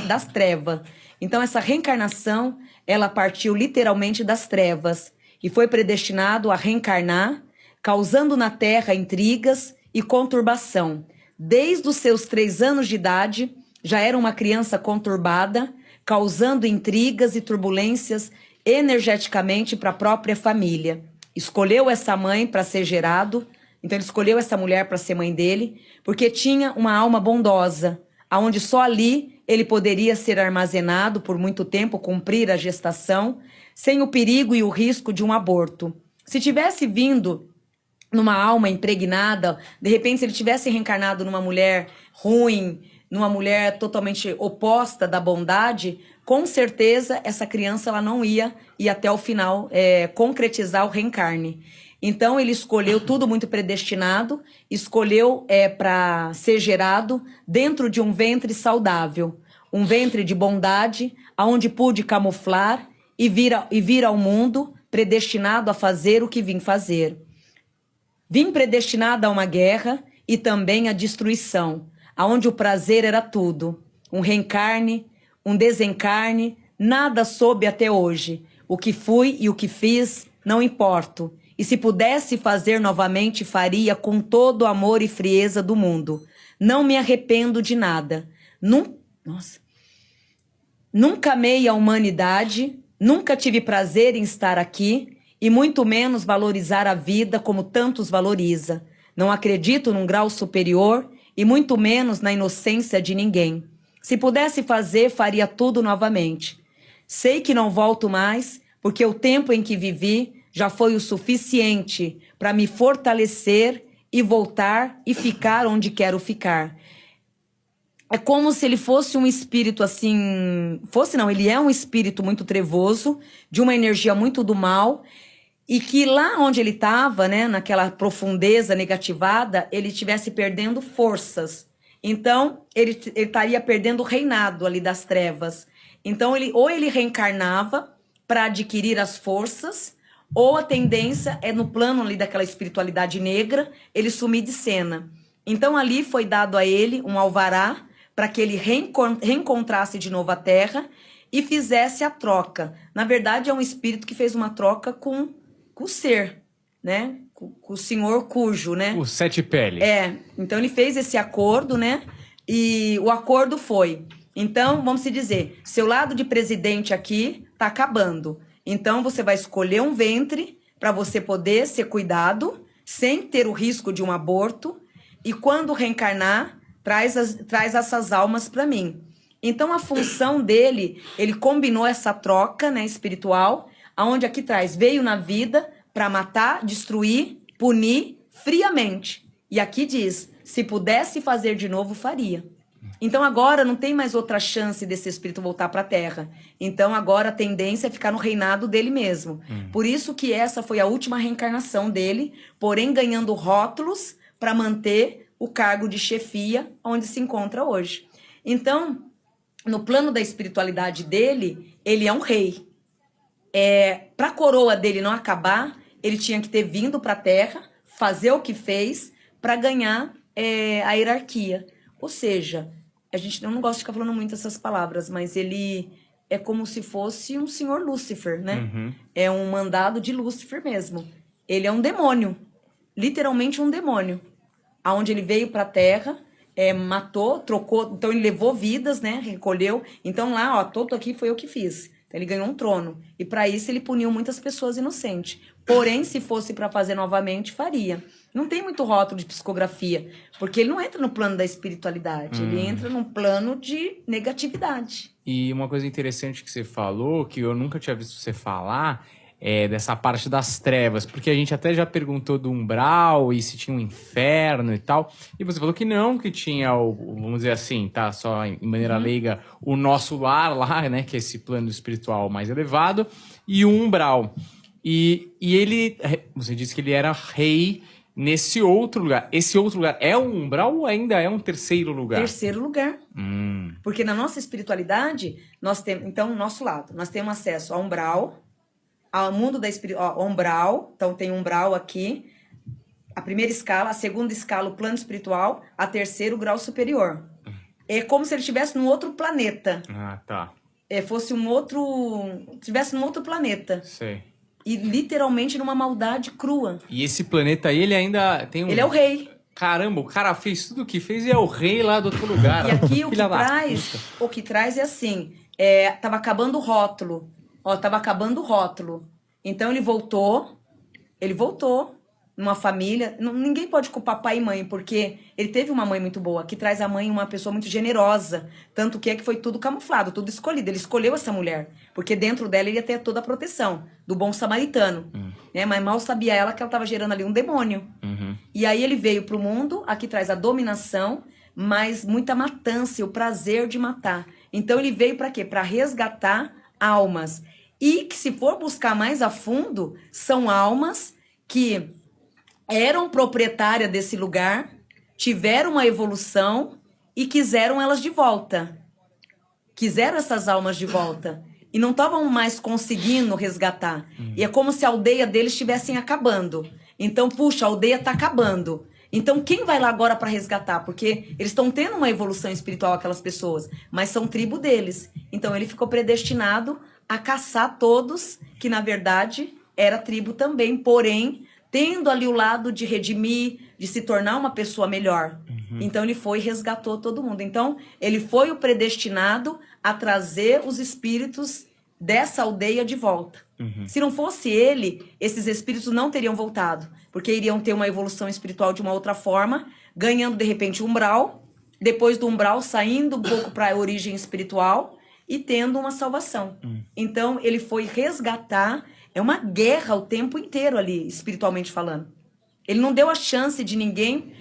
das trevas. Então, essa reencarnação, ela partiu literalmente das trevas e foi predestinado a reencarnar, causando na Terra intrigas e conturbação. Desde os seus 3 anos de idade, já era uma criança conturbada, causando intrigas e turbulências energeticamente para a própria família. Escolheu essa mãe para ser gerado, então ele escolheu essa mulher para ser mãe dele, porque tinha uma alma bondosa, aonde só ali ele poderia ser armazenado por muito tempo, cumprir a gestação, sem o perigo e o risco de um aborto. Se tivesse vindo numa alma impregnada, de repente se ele tivesse reencarnado numa mulher ruim, numa mulher totalmente oposta da bondade, com certeza essa criança ela não ia ir até o final concretizar o reencarne. Então ele escolheu tudo muito predestinado, escolheu para ser gerado dentro de um ventre saudável, um ventre de bondade, aonde pude camuflar e vir ao mundo predestinado a fazer o que vim fazer. Vim predestinado a uma guerra e também a destruição, aonde o prazer era tudo, um reencarne, um desencarne, nada soube até hoje. O que fui e o que fiz, não importo. E se pudesse fazer novamente, faria com todo o amor e frieza do mundo. Não me arrependo de nada. Nunca amei a humanidade, nunca tive prazer em estar aqui, e muito menos valorizar a vida como tantos valoriza. Não acredito num grau superior, e muito menos na inocência de ninguém. Se pudesse fazer, faria tudo novamente. Sei que não volto mais, porque o tempo em que vivi já foi o suficiente para me fortalecer e voltar e ficar onde quero ficar. É como se ele fosse um espírito assim... ele é um espírito muito trevoso, de uma energia muito do mal, e que lá onde ele estava, né, naquela profundeza negativada, ele estivesse perdendo forças. Então, ele estaria perdendo o reinado ali das trevas. Então, ou ele reencarnava para adquirir as forças, ou a tendência é no plano ali daquela espiritualidade negra, ele sumir de cena. Então, ali foi dado a ele um alvará para que ele reencontrasse de novo a Terra e fizesse a troca. Na verdade, é um espírito que fez uma troca com o ser, né? Com o senhor cujo, né? O Sete Pele. Então ele fez esse acordo, né? E o acordo foi... Então, vamos se dizer, seu lado de presidente aqui tá acabando. Então, você vai escolher um ventre para você poder ser cuidado, sem ter o risco de um aborto. E quando reencarnar, traz essas almas para mim. Então, a função dele, ele combinou essa troca, né, espiritual, aonde aqui traz, veio na vida para matar, destruir, punir friamente. E aqui diz, se pudesse fazer de novo, faria. Então agora não tem mais outra chance desse espírito voltar para a Terra. Então agora a tendência é ficar no reinado dele mesmo. Por isso que essa foi a última reencarnação dele, porém ganhando rótulos para manter o cargo de chefia onde se encontra hoje. Então, no plano da espiritualidade dele, ele é um rei. Para a coroa dele não acabar, ele tinha que ter vindo para a Terra, fazer o que fez para ganhar a hierarquia. Ou seja, a gente não gosta de ficar falando muito essas palavras, mas ele é como se fosse um senhor Lúcifer, né? É um mandado de Lúcifer mesmo. Ele é um demônio, literalmente um demônio. Aonde ele veio para a Terra, matou, trocou, então ele levou vidas, né? Recolheu. Então lá, ó, tudo aqui foi eu que fiz. Então, ele ganhou um trono. E para isso ele puniu muitas pessoas inocentes. Porém, se fosse para fazer novamente, faria. Não tem muito rótulo de psicografia, porque ele não entra no plano da espiritualidade, ele entra num plano de negatividade. E uma coisa interessante que você falou, que eu nunca tinha visto você falar, é dessa parte das trevas, porque a gente até já perguntou do umbral e se tinha um inferno e tal, e você falou que não, que tinha vamos dizer assim, tá, só em maneira leiga, o nosso lar lá, né, que é esse plano espiritual mais elevado, e o umbral. E ele, você disse que ele era rei nesse outro lugar. Esse outro lugar é um umbral ou ainda é um terceiro lugar? Terceiro lugar. Porque na nossa espiritualidade, nós temos, então, nosso lado, nós temos acesso ao umbral, ao mundo da espiritualidade, umbral, então tem umbral aqui, a primeira escala, a segunda escala, o plano espiritual, a terceiro grau superior. É como se ele estivesse num outro planeta. Ah, tá. Fosse estivesse num outro planeta. Sei. E literalmente numa maldade crua. E esse planeta aí, ele ainda tem um... Ele é o rei. Caramba, o cara fez tudo o que fez e é o rei lá do outro lugar. E aqui o que traz é assim, tava acabando o rótulo. Tava acabando o rótulo. Então ele voltou numa família. Ninguém pode culpar pai e mãe, porque ele teve uma mãe muito boa, que traz a mãe uma pessoa muito generosa. Tanto que foi tudo camuflado, tudo escolhido. Ele escolheu essa mulher, porque dentro dela ele ia ter toda a proteção do bom samaritano. Né? Mas mal sabia ela que ela estava gerando ali um demônio. E aí ele veio pro mundo, aqui traz a dominação, mas muita matança, o prazer de matar. Então ele veio para quê? Para resgatar almas. E que, se for buscar mais a fundo, são almas que eram proprietárias desse lugar, tiveram uma evolução e quiseram elas de volta. Quiseram essas almas de volta. E não estavam mais conseguindo resgatar. E é como se a aldeia deles estivessem acabando. Então, puxa, a aldeia está acabando. Então, quem vai lá agora para resgatar? Porque eles estão tendo uma evolução espiritual, aquelas pessoas, mas são tribo deles. Então, ele ficou predestinado a caçar todos, que na verdade era tribo também, porém, tendo ali o lado de redimir, de se tornar uma pessoa melhor. Então, ele foi e resgatou todo mundo. Então, ele foi o predestinado a trazer os espíritos dessa aldeia de volta. Se não fosse ele, esses espíritos não teriam voltado, porque iriam ter uma evolução espiritual de uma outra forma, ganhando, de repente, umbral, depois do umbral, saindo um pouco para a origem espiritual e tendo uma salvação. Então, ele foi resgatar. É uma guerra o tempo inteiro ali, espiritualmente falando. Ele não deu a chance de ninguém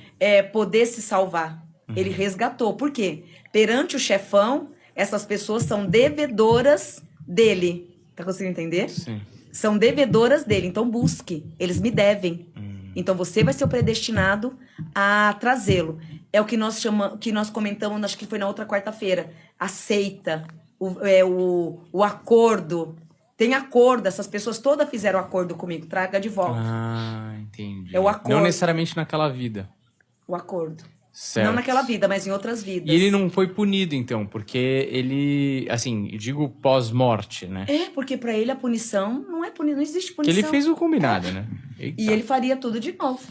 poder se salvar. Ele resgatou. Por quê? Perante o chefão, essas pessoas são devedoras dele. Tá conseguindo entender? Sim. São devedoras dele. Então, busque. Eles me devem. Então, você vai ser o predestinado a trazê-lo. É o que nós comentamos, acho que foi na outra quarta-feira. Aceita. O acordo. Tem acordo. Essas pessoas todas fizeram acordo comigo. Traga de volta. Ah, entendi. É o acordo. Não necessariamente naquela vida. O acordo. Certo. Não naquela vida, mas em outras vidas. E ele não foi punido, então, porque ele, assim, digo pós-morte, né? Porque pra ele a punição não é punição, não existe Porque punição. ele fez o combinado, né? Eita. E ele faria tudo de novo.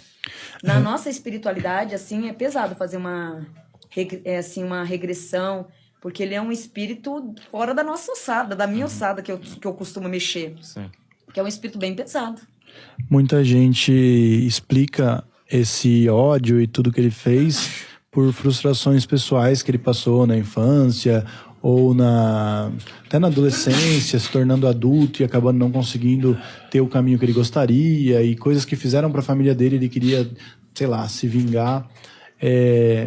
Na nossa espiritualidade, assim, é pesado fazer uma regressão, porque ele é um espírito fora da nossa ossada, da minha ossada que eu costumo mexer. Sim. Que é um espírito bem pesado. Muita gente explica esse ódio e tudo que ele fez por frustrações pessoais que ele passou na infância ou até na adolescência, se tornando adulto e acabando não conseguindo ter o caminho que ele gostaria e coisas que fizeram para a família dele, ele queria, sei lá, se vingar.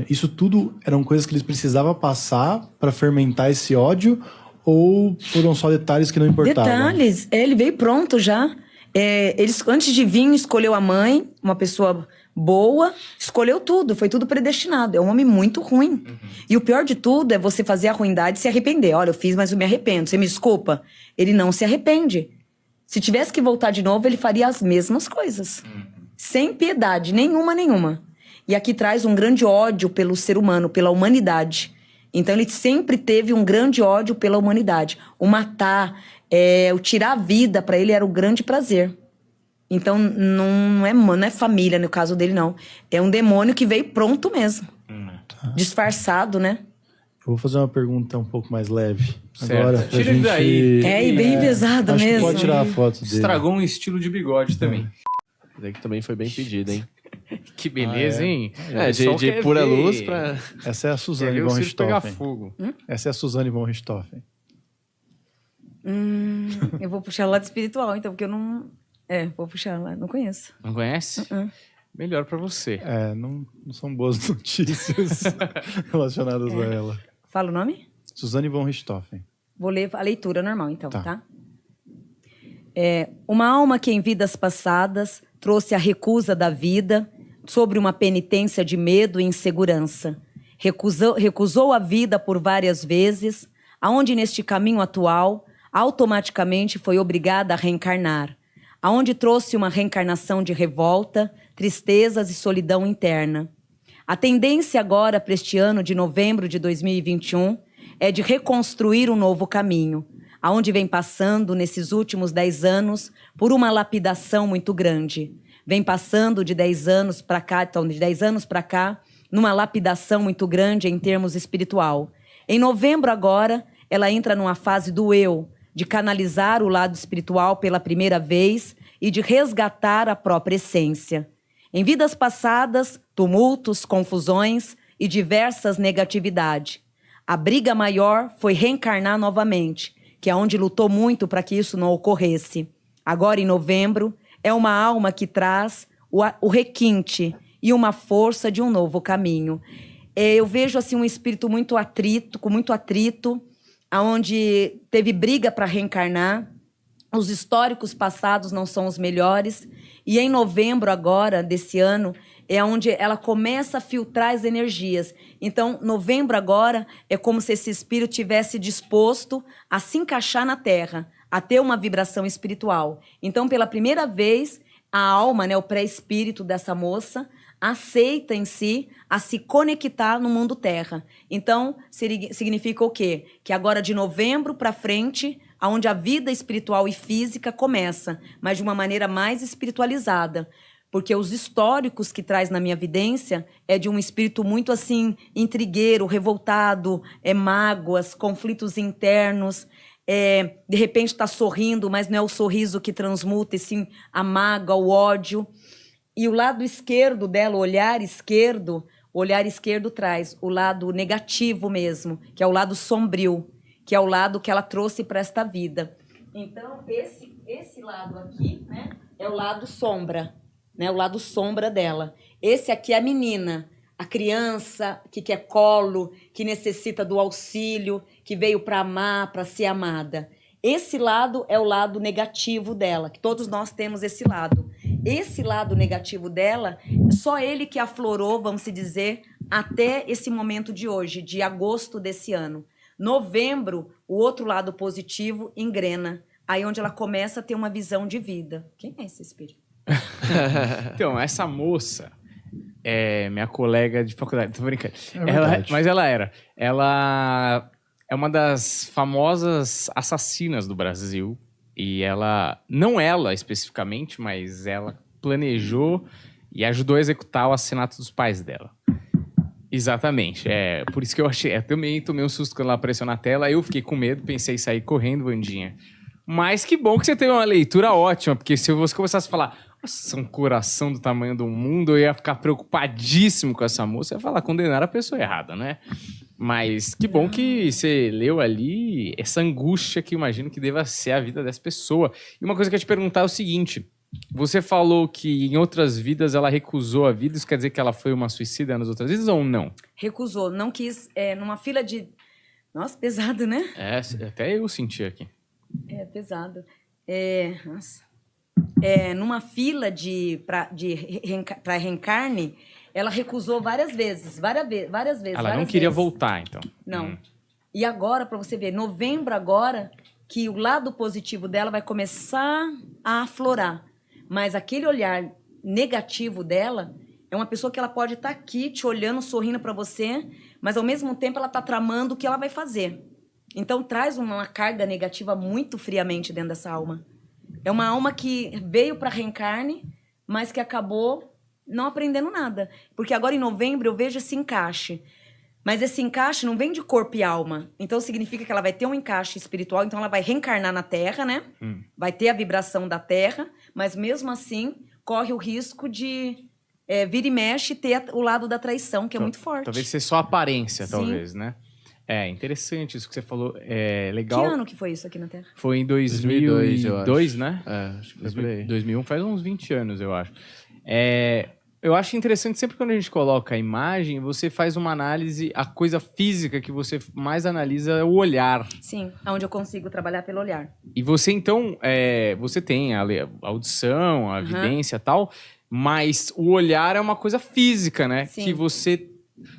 Isso tudo eram coisas que ele precisava passar para fermentar esse ódio ou foram só detalhes que não importavam? Detalhes. Ele veio pronto já. Eles, antes de vir, escolheu a mãe, uma pessoa boa, escolheu tudo, foi tudo predestinado. É um homem muito ruim. E o pior de tudo é você fazer a ruindade e se arrepender. Olha, eu fiz, mas eu me arrependo. Você me desculpa? Ele não se arrepende. Se tivesse que voltar de novo, ele faria as mesmas coisas. Sem piedade, nenhuma. E aqui traz um grande ódio pelo ser humano, pela humanidade. Então ele sempre teve um grande ódio pela humanidade. O matar, o tirar a vida, para ele era o grande prazer. Então, não é família, no caso dele, não. É um demônio que veio pronto mesmo. Tá. Disfarçado, né? Eu vou fazer uma pergunta um pouco mais leve. Certo. Agora, pra Tira ele gente... daí. E bem pesado acho mesmo. que pode tirar a foto dele. Estragou um estilo de bigode também. Daí que também foi bem pedido, hein? Que beleza, hein? De pura luz pra... Essa é a Suzane o von circo pegar Richthofen. fogo. Essa é a Suzane von Richthofen. Eu vou puxar o lado espiritual, então, porque eu não... vou puxar lá, não conheço. Não conhece? Melhor pra você. Não são boas notícias relacionadas a ela. Fala o nome? Suzane von Richthofen. Vou ler a leitura normal, então, Tá. tá? Uma alma que em vidas passadas trouxe a recusa da vida sobre uma penitência de medo e insegurança. Recusou a vida por várias vezes, aonde neste caminho atual automaticamente foi obrigada a reencarnar, aonde trouxe uma reencarnação de revolta, tristezas e solidão interna. A tendência agora para este ano de novembro de 2021 é de reconstruir um novo caminho, aonde vem passando nesses últimos 10 anos por uma lapidação muito grande. Vem passando de 10 anos para cá, então de 10 anos para cá, numa lapidação muito grande em termos espiritual. Em novembro agora, ela entra numa fase do eu, de canalizar o lado espiritual pela primeira vez e de resgatar a própria essência. Em vidas passadas, tumultos, confusões e diversas negatividades. A briga maior foi reencarnar novamente, que é onde lutou muito para que isso não ocorresse. Agora, em novembro, é uma alma que traz o requinte e uma força de um novo caminho. Eu vejo assim um espírito muito atrito, com muito atrito, onde teve briga para reencarnar. Os históricos passados não são os melhores. E em novembro agora, desse ano, é onde ela começa a filtrar as energias. Então, novembro agora é como se esse espírito tivesse disposto a se encaixar na Terra, a ter uma vibração espiritual. Então, pela primeira vez, a alma, né, o pré-espírito dessa moça, aceita em si a se conectar no mundo Terra. Então, significa o quê? Que agora de novembro para frente, onde a vida espiritual e física começa, mas de uma maneira mais espiritualizada. Porque os históricos que traz na minha vidência é de um espírito muito assim, intrigueiro, revoltado, mágoas, conflitos internos. De repente está sorrindo, mas não é o sorriso que transmuta, e sim a mágoa, o ódio. E o lado esquerdo dela, o olhar esquerdo, O olhar esquerdo traz o lado negativo mesmo, que é o lado sombrio, que é o lado que ela trouxe para esta vida. Então, esse lado aqui, né, é o lado sombra, né, o lado sombra dela. Esse aqui é a menina, a criança que quer colo, que necessita do auxílio, que veio para amar, para ser amada. Esse lado é o lado negativo dela, que todos nós temos esse lado. Esse lado negativo dela, só ele que aflorou, vamos se dizer, até esse momento de hoje, de agosto desse ano. Novembro, o outro lado positivo engrena. Aí onde ela começa a ter uma visão de vida. Quem é esse espírito? Então, essa moça é minha colega de faculdade, tô brincando. verdade. Mas ela é uma das famosas assassinas do Brasil. E ela, não ela especificamente, mas ela planejou e ajudou a executar o assassinato dos pais dela. Exatamente. É por isso que eu achei. Eu também tomei um susto quando ela apareceu na tela. Eu fiquei com medo, pensei em sair correndo, Vandinha. Mas que bom que você teve uma leitura ótima, porque se você começasse a falar, nossa, um coração do tamanho do mundo, eu ia ficar preocupadíssimo com essa moça. Eu ia falar, condenar a pessoa errada, né? Mas que bom que você leu ali essa angústia que eu imagino que deva ser a vida dessa pessoa. E uma coisa que eu ia te perguntar é o seguinte: você falou que em outras vidas ela recusou a vida, isso quer dizer que ela foi uma suicida nas outras vidas ou não? Recusou, não quis, numa fila de... Nossa, pesado, né? É, até eu senti aqui. É pesado. Nossa. Numa fila para reencarne, ela recusou várias vezes. Ela não queria voltar, então. Não. E agora, para você ver, novembro agora, que o lado positivo dela vai começar a aflorar. Mas aquele olhar negativo dela é uma pessoa que ela pode estar aqui te olhando, sorrindo para você, mas ao mesmo tempo ela está tramando o que ela vai fazer. Então traz uma carga negativa muito friamente dentro dessa alma. É uma alma que veio para reencarne, mas que acabou não aprendendo nada. Porque agora em novembro eu vejo esse encaixe. Mas esse encaixe não vem de corpo e alma. Então significa que ela vai ter um encaixe espiritual, então ela vai reencarnar na Terra, né? Vai ter a vibração da Terra, mas mesmo assim corre o risco de vir e mexe e ter o lado da traição, que é muito forte. Talvez ser só aparência, Sim. talvez, né? É interessante isso que você falou. É legal. Que ano que foi isso aqui na Terra? Foi em 2002, eu 2002, acho. né? Acho que foi por aí. 2001 faz uns 20 anos, eu acho. Eu acho interessante, sempre quando a gente coloca a imagem, você faz uma análise, a coisa física que você mais analisa é o olhar. Sim, onde eu consigo trabalhar pelo olhar. E você, então, você tem a audição, a vidência e tal, mas o olhar é uma coisa física, né? Sim. Que você,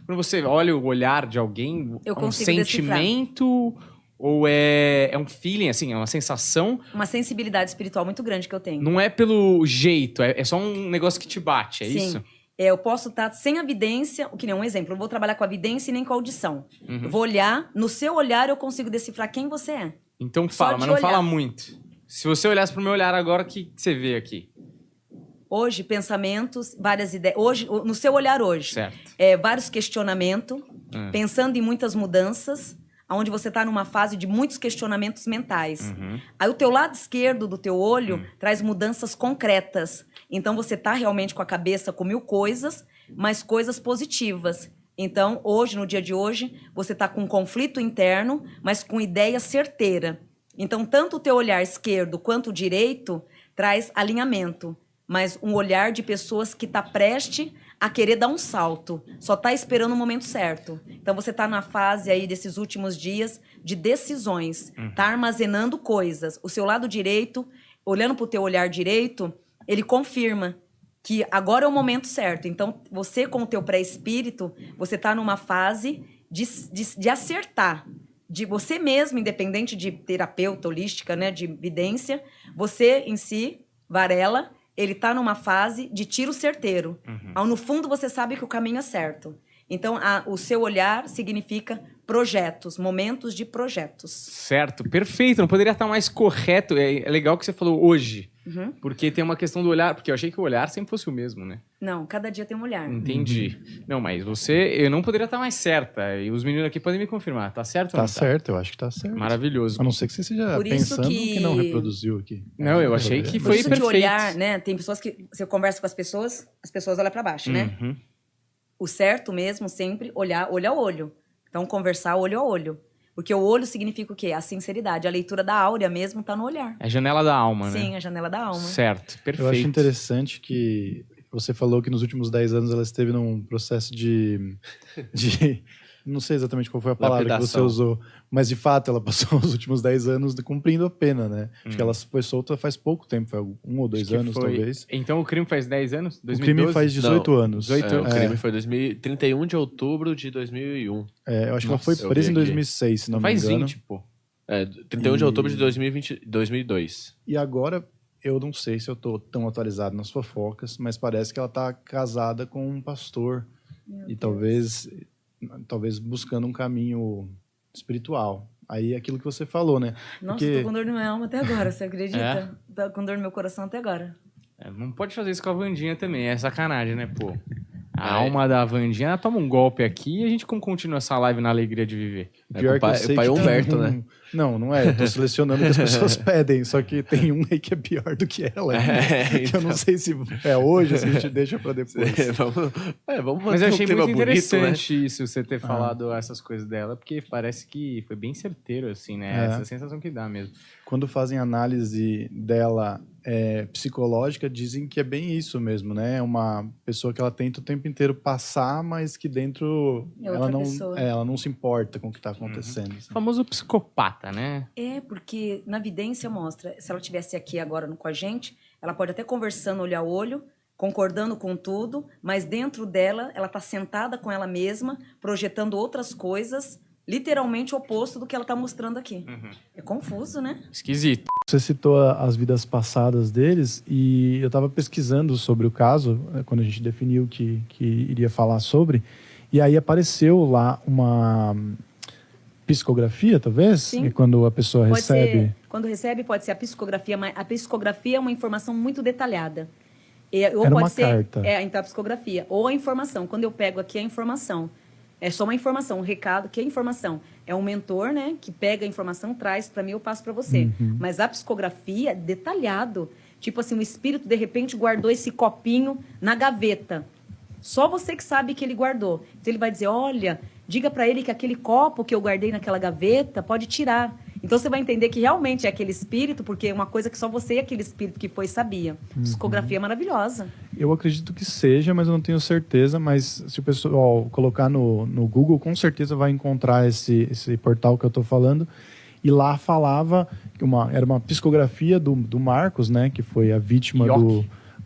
quando você olha o olhar de alguém, Eu é um consigo decifrar. sentimento ou é um feeling, assim, é uma sensação? Uma sensibilidade espiritual muito grande que eu tenho. Não é pelo jeito, é só um negócio que te bate, é Sim. isso? Eu posso estar sem a vidência, o que nem um exemplo, eu não vou trabalhar com a vidência e nem com a audição. Eu vou olhar, no seu olhar eu consigo decifrar quem você é. Então Só fala, de mas não olhar. fala muito. Se você olhasse pro meu olhar agora, o que você vê aqui? Hoje, pensamentos, várias ideias. Hoje, no seu olhar hoje. Certo. Vários questionamentos, pensando em muitas mudanças, onde você está numa fase de muitos questionamentos mentais. Aí o teu lado esquerdo do teu olho traz mudanças concretas. Então você está realmente com a cabeça com 1000 coisas, mas coisas positivas. Então, hoje, no dia de hoje, você está com um conflito interno, mas com ideia certeira. Então, tanto o teu olhar esquerdo quanto o direito traz alinhamento. Mas um olhar de pessoas que está preste a querer dar um salto. Só está esperando o momento certo. Então, você está na fase aí desses últimos dias de decisões. Está armazenando coisas. O seu lado direito, olhando para o teu olhar direito, ele confirma que agora é o momento certo. Então, você com o teu pré-espírito, você está numa fase de acertar. De você mesmo, independente de terapeuta holística, né, de vidência, você em si, Varela, ele está numa fase de tiro certeiro. No fundo, você sabe que o caminho é certo. Então, o seu olhar significa projetos, momentos de projetos. Certo, perfeito. Não poderia estar mais correto. É legal que você falou hoje. Porque tem uma questão do olhar. Porque eu achei que o olhar sempre fosse o mesmo, né? Não, cada dia tem um olhar. Entendi. Não, mas eu não poderia estar mais certa. E os meninos aqui podem me confirmar. Tá certo ou Tá não certo, eu acho que tá certo. Maravilhoso. A não ser que você esteja Por isso pensando que- não reproduziu aqui. Não, eu achei que Por foi isso perfeito. que olhar, né? Tem pessoas que você conversa com as pessoas olham para baixo, né? O certo mesmo, sempre olhar olho a olho. Então, conversar olho a olho. Porque o olho significa o quê? A sinceridade. A leitura da áurea mesmo tá no olhar. É a janela da alma, né? Sim, a janela da alma. Certo, perfeito. Eu acho interessante que você falou que nos últimos 10 anos ela esteve num processo de não sei exatamente qual foi a palavra que você usou, mas de fato ela passou os últimos 10 anos cumprindo a pena, né? Acho que ela foi solta faz pouco tempo, foi 1 ou 2 anos talvez. Então o crime faz 10 anos? 2012? O crime faz 18 anos. 18 anos. O crime foi 31 de outubro de 2001. Eu acho que ela foi presa em 2006, se não me engano. Faz 20, pô. 31 de outubro de 2002. E agora, eu não sei se eu tô tão atualizado nas fofocas, mas parece que ela tá casada com um pastor. E talvez buscando um caminho espiritual. Aí é aquilo que você falou, né? Nossa, eu tô com dor na minha alma até agora, você acredita? Tô com dor no meu coração até agora. Não pode fazer isso com a Wandinha também, é sacanagem, né, pô? A alma da Wandinha, ela toma um golpe aqui e a gente continua essa live na alegria de viver. Pior que eu sei pai que Humberto, tem né? Não é. Eu tô selecionando o que as pessoas pedem. Só que tem um aí que é pior do que ela. Que eu não sei se é hoje ou se a gente deixa pra depois. Vamos Mas eu achei muito bonito, interessante né? isso, você ter falado essas coisas dela, porque parece que foi bem certeiro, assim, né? Essa sensação que dá mesmo. Quando fazem análise dela psicológica, dizem que é bem isso mesmo, né? É uma pessoa que ela tenta o tempo inteiro passar, mas que dentro ela não se importa com o que está acontecendo. Assim. O famoso psicopata, né? Porque na evidência mostra, se ela estivesse aqui agora com a gente, ela pode até conversando olho a olho, concordando com tudo, mas dentro dela, ela está sentada com ela mesma, projetando outras coisas, literalmente o oposto do que ela está mostrando aqui. É confuso, né? Esquisito. Você citou as vidas passadas deles e eu estava pesquisando sobre o caso, quando a gente definiu que iria falar sobre, e aí apareceu lá uma psicografia, talvez? Sim. E quando a pessoa recebe... Quando recebe, pode ser a psicografia, mas a psicografia é uma informação muito detalhada. Ou Era pode uma ser, carta. Então a psicografia. Ou a informação. Quando eu pego aqui a informação, é só uma informação, um recado, que é informação. É um mentor, né, que pega a informação, traz para mim, eu passo para você. Mas a psicografia, detalhado. Tipo assim, o espírito, de repente, guardou esse copinho na gaveta. Só você que sabe que ele guardou. Então, ele vai dizer, olha, diga para ele que aquele copo que eu guardei naquela gaveta, pode tirar. Então, você vai entender que realmente é aquele espírito, porque é uma coisa que só você e aquele espírito que foi sabia. Psicografia é maravilhosa. Eu acredito que seja, mas eu não tenho certeza. Mas se o pessoal colocar no Google, com certeza vai encontrar esse portal que eu estou falando. E lá falava que era uma psicografia do Marcos, né, que foi a vítima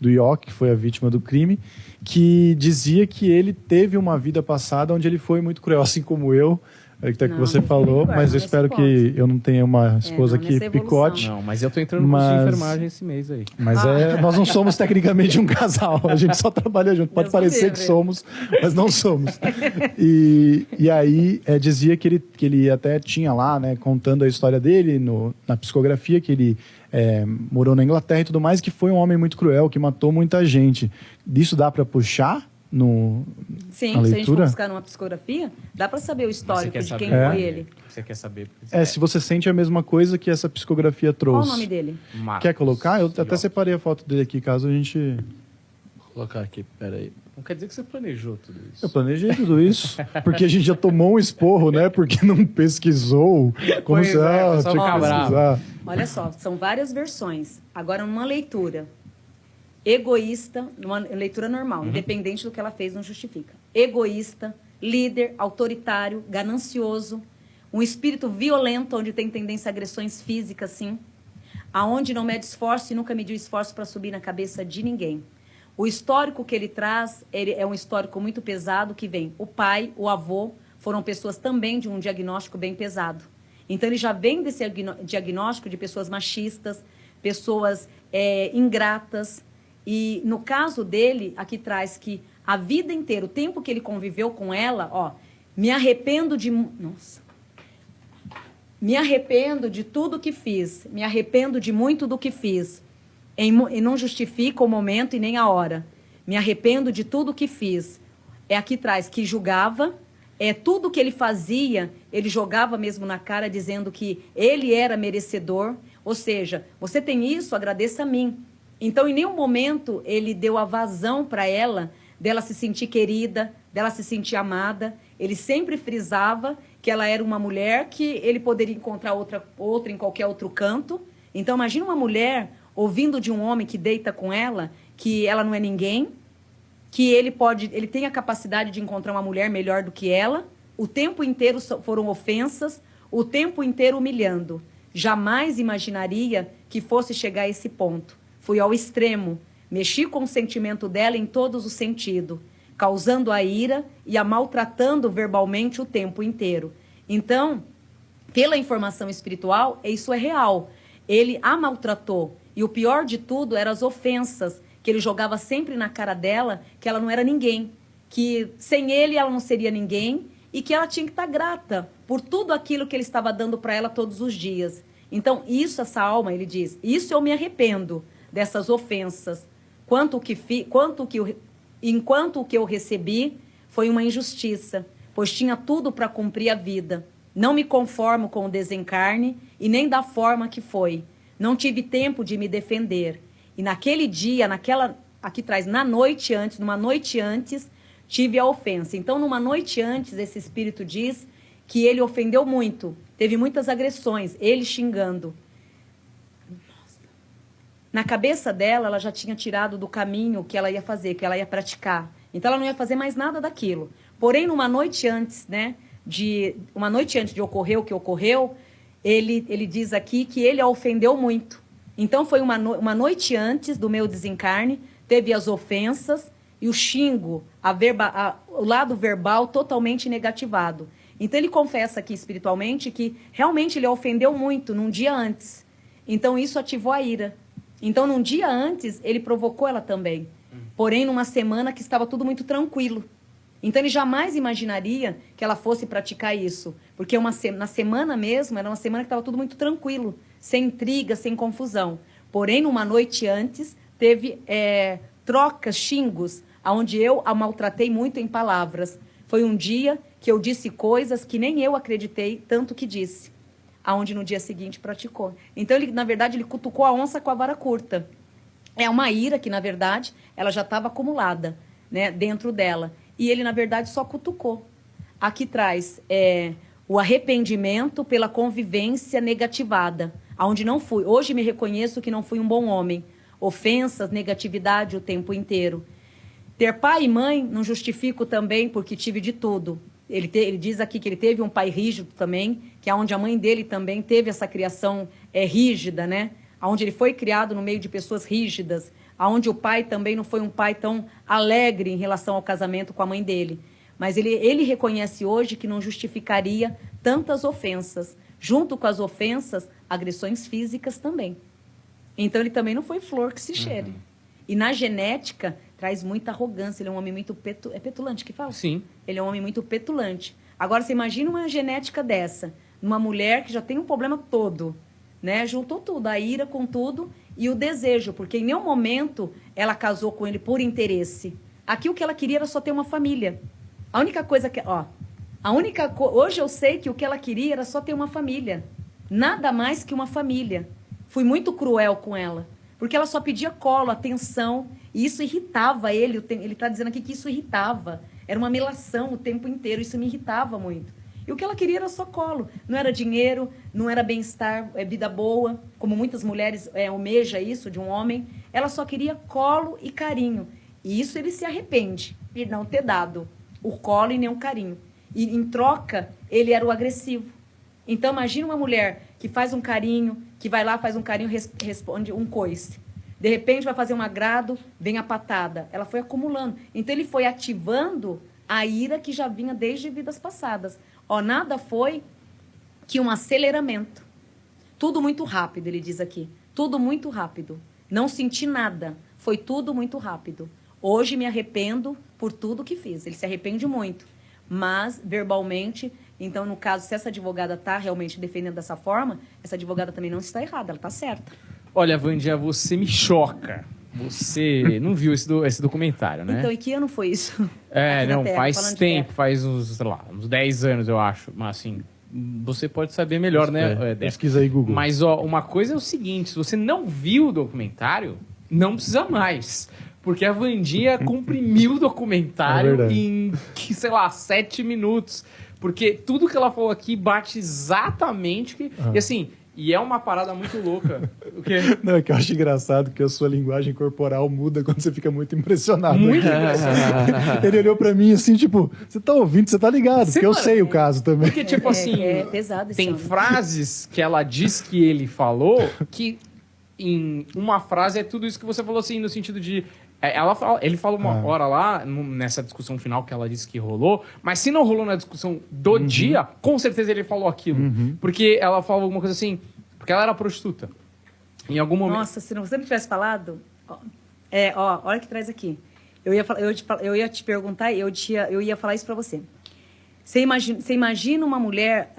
do Ioc, que foi a vítima do crime, que dizia que ele teve uma vida passada onde ele foi muito cruel, assim como eu, que você falou, mas eu espero que eu não tenha uma esposa que picote. Não, mas eu tô entrando no curso de enfermagem esse mês aí. Mas nós não somos tecnicamente um casal, a gente só trabalha junto. Pode parecer que somos, mas não somos. E aí dizia que ele até tinha lá, né, contando a história dele na psicografia, que ele morou na Inglaterra e tudo mais, que foi um homem muito cruel, que matou muita gente. Disso dá para puxar? Sim, se a gente for buscar numa psicografia, dá para saber o histórico de quem foi ele. Você quer saber? Se você sente a mesma coisa que essa psicografia trouxe. Qual o nome dele? Marcos. Quer colocar? Eu até separei a foto dele aqui, caso a gente... Vou colocar aqui, peraí. Não quer dizer que você planejou tudo isso. Eu planejei tudo isso, porque a gente já tomou um esporro, né? Porque não pesquisou. Como Pois se só tinha que ficar bravo. pesquisar. Olha só, são várias versões. Agora, numa leitura egoísta, numa leitura normal, independente do que ela fez, não justifica. Egoísta, líder, autoritário, ganancioso, um espírito violento, onde tem tendência a agressões físicas, sim, aonde não mede esforço e nunca mediu esforço para subir na cabeça de ninguém. O histórico que ele traz é um histórico muito pesado, que vem o pai, o avô, foram pessoas também de um diagnóstico bem pesado. Então, ele já vem desse diagnóstico de pessoas machistas, pessoas ingratas. E no caso dele, aqui traz que a vida inteira, o tempo que ele conviveu com ela, me arrependo de... Nossa. Me arrependo de tudo que fiz. Me arrependo de muito do que fiz. E não justifica o momento e nem a hora. Me arrependo de tudo que fiz. Aqui traz que julgava. Tudo que ele fazia, ele jogava mesmo na cara, dizendo que ele era merecedor. Ou seja, você tem isso, agradeça a mim. Então, em nenhum momento, ele deu a vazão para ela, dela se sentir querida, dela se sentir amada. Ele sempre frisava que ela era uma mulher que ele poderia encontrar outra em qualquer outro canto. Então, imagina uma mulher ouvindo de um homem que deita com ela, que ela não é ninguém, que ele tem a capacidade de encontrar uma mulher melhor do que ela. O tempo inteiro foram ofensas, o tempo inteiro humilhando. Jamais imaginaria que fosse chegar a esse ponto. Fui ao extremo, mexi com o sentimento dela em todos os sentidos, causando a ira e a maltratando verbalmente o tempo inteiro. Então, pela informação espiritual, isso é real. Ele a maltratou. E o pior de tudo eram as ofensas que ele jogava sempre na cara dela, que ela não era ninguém, que sem ele ela não seria ninguém e que ela tinha que estar grata por tudo aquilo que ele estava dando para ela todos os dias. Então, essa alma, ele diz, isso eu me arrependo dessas ofensas. Enquanto o que eu recebi foi uma injustiça, pois tinha tudo para cumprir a vida. Não me conformo com o desencarne e nem da forma que foi. Não tive tempo de me defender. E naquele dia, numa noite antes, tive a ofensa. Então, numa noite antes, esse espírito diz que ele ofendeu muito. Teve muitas agressões, ele xingando. Na cabeça dela, ela já tinha tirado do caminho que ela ia fazer, que ela ia praticar. Então, ela não ia fazer mais nada daquilo. Porém, numa noite antes, de ocorrer o que ocorreu, ele diz aqui que ele a ofendeu muito. Então, foi uma noite antes do meu desencarne, teve as ofensas e o xingo, o lado verbal totalmente negativado. Então, ele confessa aqui espiritualmente que realmente ele a ofendeu muito num dia antes. Então, isso ativou a ira. Então, num dia antes, ele provocou ela também. Porém, numa semana que estava tudo muito tranquilo. Então, ele jamais imaginaria que ela fosse praticar isso. Porque na semana mesmo, era uma semana que estava tudo muito tranquilo. Sem intriga, sem confusão. Porém, numa noite antes, teve trocas, xingos, onde eu a maltratei muito em palavras. Foi um dia que eu disse coisas que nem eu acreditei tanto que disse. Aonde no dia seguinte praticou. Então, na verdade, ele cutucou a onça com a vara curta. É uma ira que, na verdade, ela já estava acumulada, dentro dela. E ele, na verdade, só cutucou. Aqui traz o arrependimento pela convivência negativada, aonde não fui. Hoje me reconheço que não fui um bom homem. Ofensas, negatividade o tempo inteiro. Ter pai e mãe não justifico também, porque tive de tudo. Ele diz aqui que ele teve um pai rígido também, que é onde a mãe dele também teve essa criação rígida, onde ele foi criado no meio de pessoas rígidas, onde o pai também não foi um pai tão alegre em relação ao casamento com a mãe dele. Mas ele reconhece hoje que não justificaria tantas ofensas. Junto com as ofensas, agressões físicas também. Então, ele também não foi flor que se cheire. Uhum. E na genética, traz muita arrogância. Ele é um homem muito petulante, que fala? Sim. Ele é um homem muito petulante. Agora, você imagina uma genética dessa, numa mulher que já tem um problema todo, Juntou tudo, a ira com tudo e o desejo, porque em nenhum momento ela casou com ele por interesse. Aqui o que ela queria era só ter uma família. A única coisa que... hoje eu sei que o que ela queria era só ter uma família. Nada mais que uma família. Fui muito cruel com ela, porque ela só pedia colo, atenção, e isso irritava ele. Ele está dizendo aqui que isso irritava. Era uma melação o tempo inteiro, isso me irritava muito. E o que ela queria era só colo. Não era dinheiro, não era bem-estar, vida boa, como muitas mulheres almejam isso de um homem. Ela só queria colo e carinho. E isso ele se arrepende de não ter dado o colo e nem o carinho. E em troca, ele era o agressivo. Então, imagina uma mulher que faz um carinho, que vai lá, faz um carinho, responde um coice. De repente, vai fazer um agrado, vem a patada. Ela foi acumulando. Então, ele foi ativando a ira que já vinha desde vidas passadas. Nada foi que um aceleramento. Tudo muito rápido, ele diz aqui. Tudo muito rápido. Não senti nada. Foi tudo muito rápido. Hoje me arrependo por tudo que fiz. Ele se arrepende muito. Mas, verbalmente, então, no caso, se essa advogada está realmente defendendo dessa forma, essa advogada também não está errada, ela está certa. Olha, Wândia, você me choca. Você não viu esse documentário, né? Então, e que ano foi isso? Não, faz tempo, faz uns 10 anos, eu acho. Mas, assim, você pode saber melhor, né? Pesquisa aí, Google. Mas, uma coisa é o seguinte, se você não viu o documentário, não precisa mais. porque a Wandinha comprimiu o É documentário verdade. em, sei lá, 7 minutos. Porque tudo que ela falou aqui bate exatamente... E assim, e é uma parada muito louca. O quê? Não, é que eu acho engraçado que a sua linguagem corporal muda quando você fica muito impressionado. Muito impressionante. Ele olhou pra mim assim, tipo, você tá ouvindo, você tá ligado, porque eu sei o caso também. Porque, tipo assim, É pesado esse tem homem. frases que ela diz que ele falou que em uma frase é tudo isso que você falou, assim, no sentido de... ele fala uma hora lá, nessa discussão final que ela disse que rolou, mas se não rolou na discussão do dia, com certeza ele falou aquilo. Porque ela falou alguma coisa assim, porque ela era prostituta. Em algum momento... Nossa, se você não tivesse falado... olha o que traz aqui. Eu ia te perguntar, eu ia falar isso pra você. Você imagina uma mulher...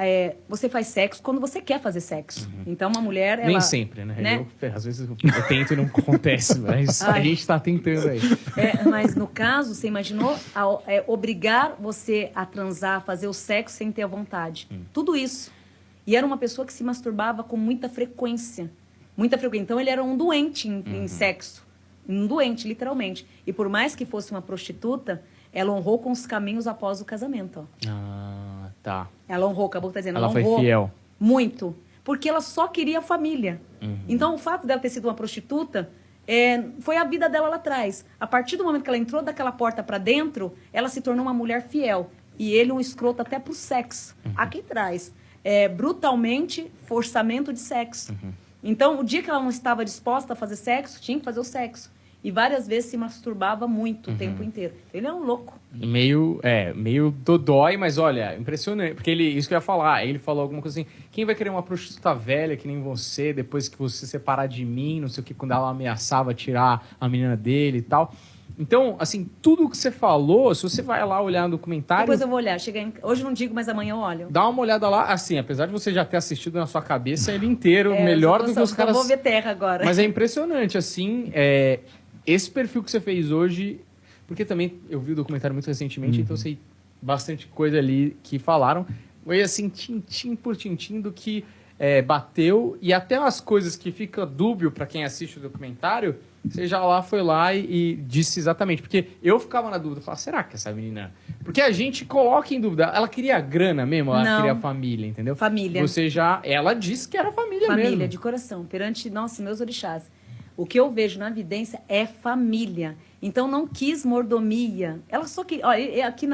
você faz sexo quando você quer fazer sexo. Então, uma mulher... Nem sempre, né? Às vezes eu tento e não acontece, mas a gente tá tentando aí. Mas no caso, você imaginou obrigar você a transar, fazer o sexo sem ter a vontade. Tudo isso. E era uma pessoa que se masturbava com muita frequência. Muita frequência. Então, ele era um doente em sexo. Um doente, literalmente. E por mais que fosse uma prostituta, ela honrou com os caminhos após o casamento. Ó. Ah, tá. Ela honrou, acabou dizendo. Ela foi honrou fiel. Muito. Porque ela só queria família. Então, o fato dela ter sido uma prostituta foi a vida dela lá atrás. A partir do momento que ela entrou daquela porta para dentro, ela se tornou uma mulher fiel. E ele um escroto até pro sexo. Aqui traz. Brutalmente, forçamento de sexo. Então, o dia que ela não estava disposta a fazer sexo, tinha que fazer o sexo. E várias vezes se masturbava muito o tempo inteiro. Ele é um louco. Meio dodói, mas olha, impressionante. Porque isso que eu ia falar, ele falou alguma coisa assim, quem vai querer uma prostituta velha que nem você, depois que você se separar de mim, não sei o que, quando ela ameaçava tirar a menina dele e tal. Então, assim, tudo que você falou, se você vai lá olhar no documentário... Depois eu vou olhar. Hoje eu não digo, mas amanhã eu olho. Dá uma olhada lá, assim, apesar de você já ter assistido na sua cabeça ele inteiro, melhor do que os caras... Eu vou ver terra agora. Mas é impressionante, assim, esse perfil que você fez hoje... Porque também eu vi o documentário muito recentemente, então eu sei bastante coisa ali que falaram. Foi assim, tintim por tintim do que bateu. E até as coisas que fica dúbio para quem assiste o documentário, você já foi lá e disse exatamente. Porque eu ficava na dúvida, falava, será que essa menina... Porque a gente coloca em dúvida, ela queria grana mesmo, ela Não. queria família, entendeu? Família. Ela disse que era família mesmo. Família, de coração, perante, nossa, meus orixás. O que eu vejo na evidência é família. Então, não quis mordomia. Ela só que... Olha, aqui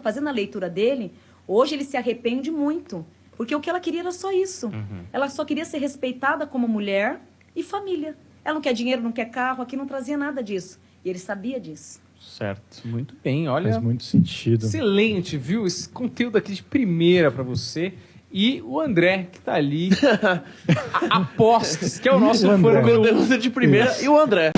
fazendo a leitura dele, hoje ele se arrepende muito. Porque o que ela queria era só isso. Ela só queria ser respeitada como mulher e família. Ela não quer dinheiro, não quer carro, aqui não trazia nada disso. E ele sabia disso. Certo, muito bem, olha... Faz muito sentido. Excelente, viu? Esse conteúdo aqui de primeira pra você. E o André, que tá ali, apostos, que é o nosso O André. fã número Pergunta de primeira e o André.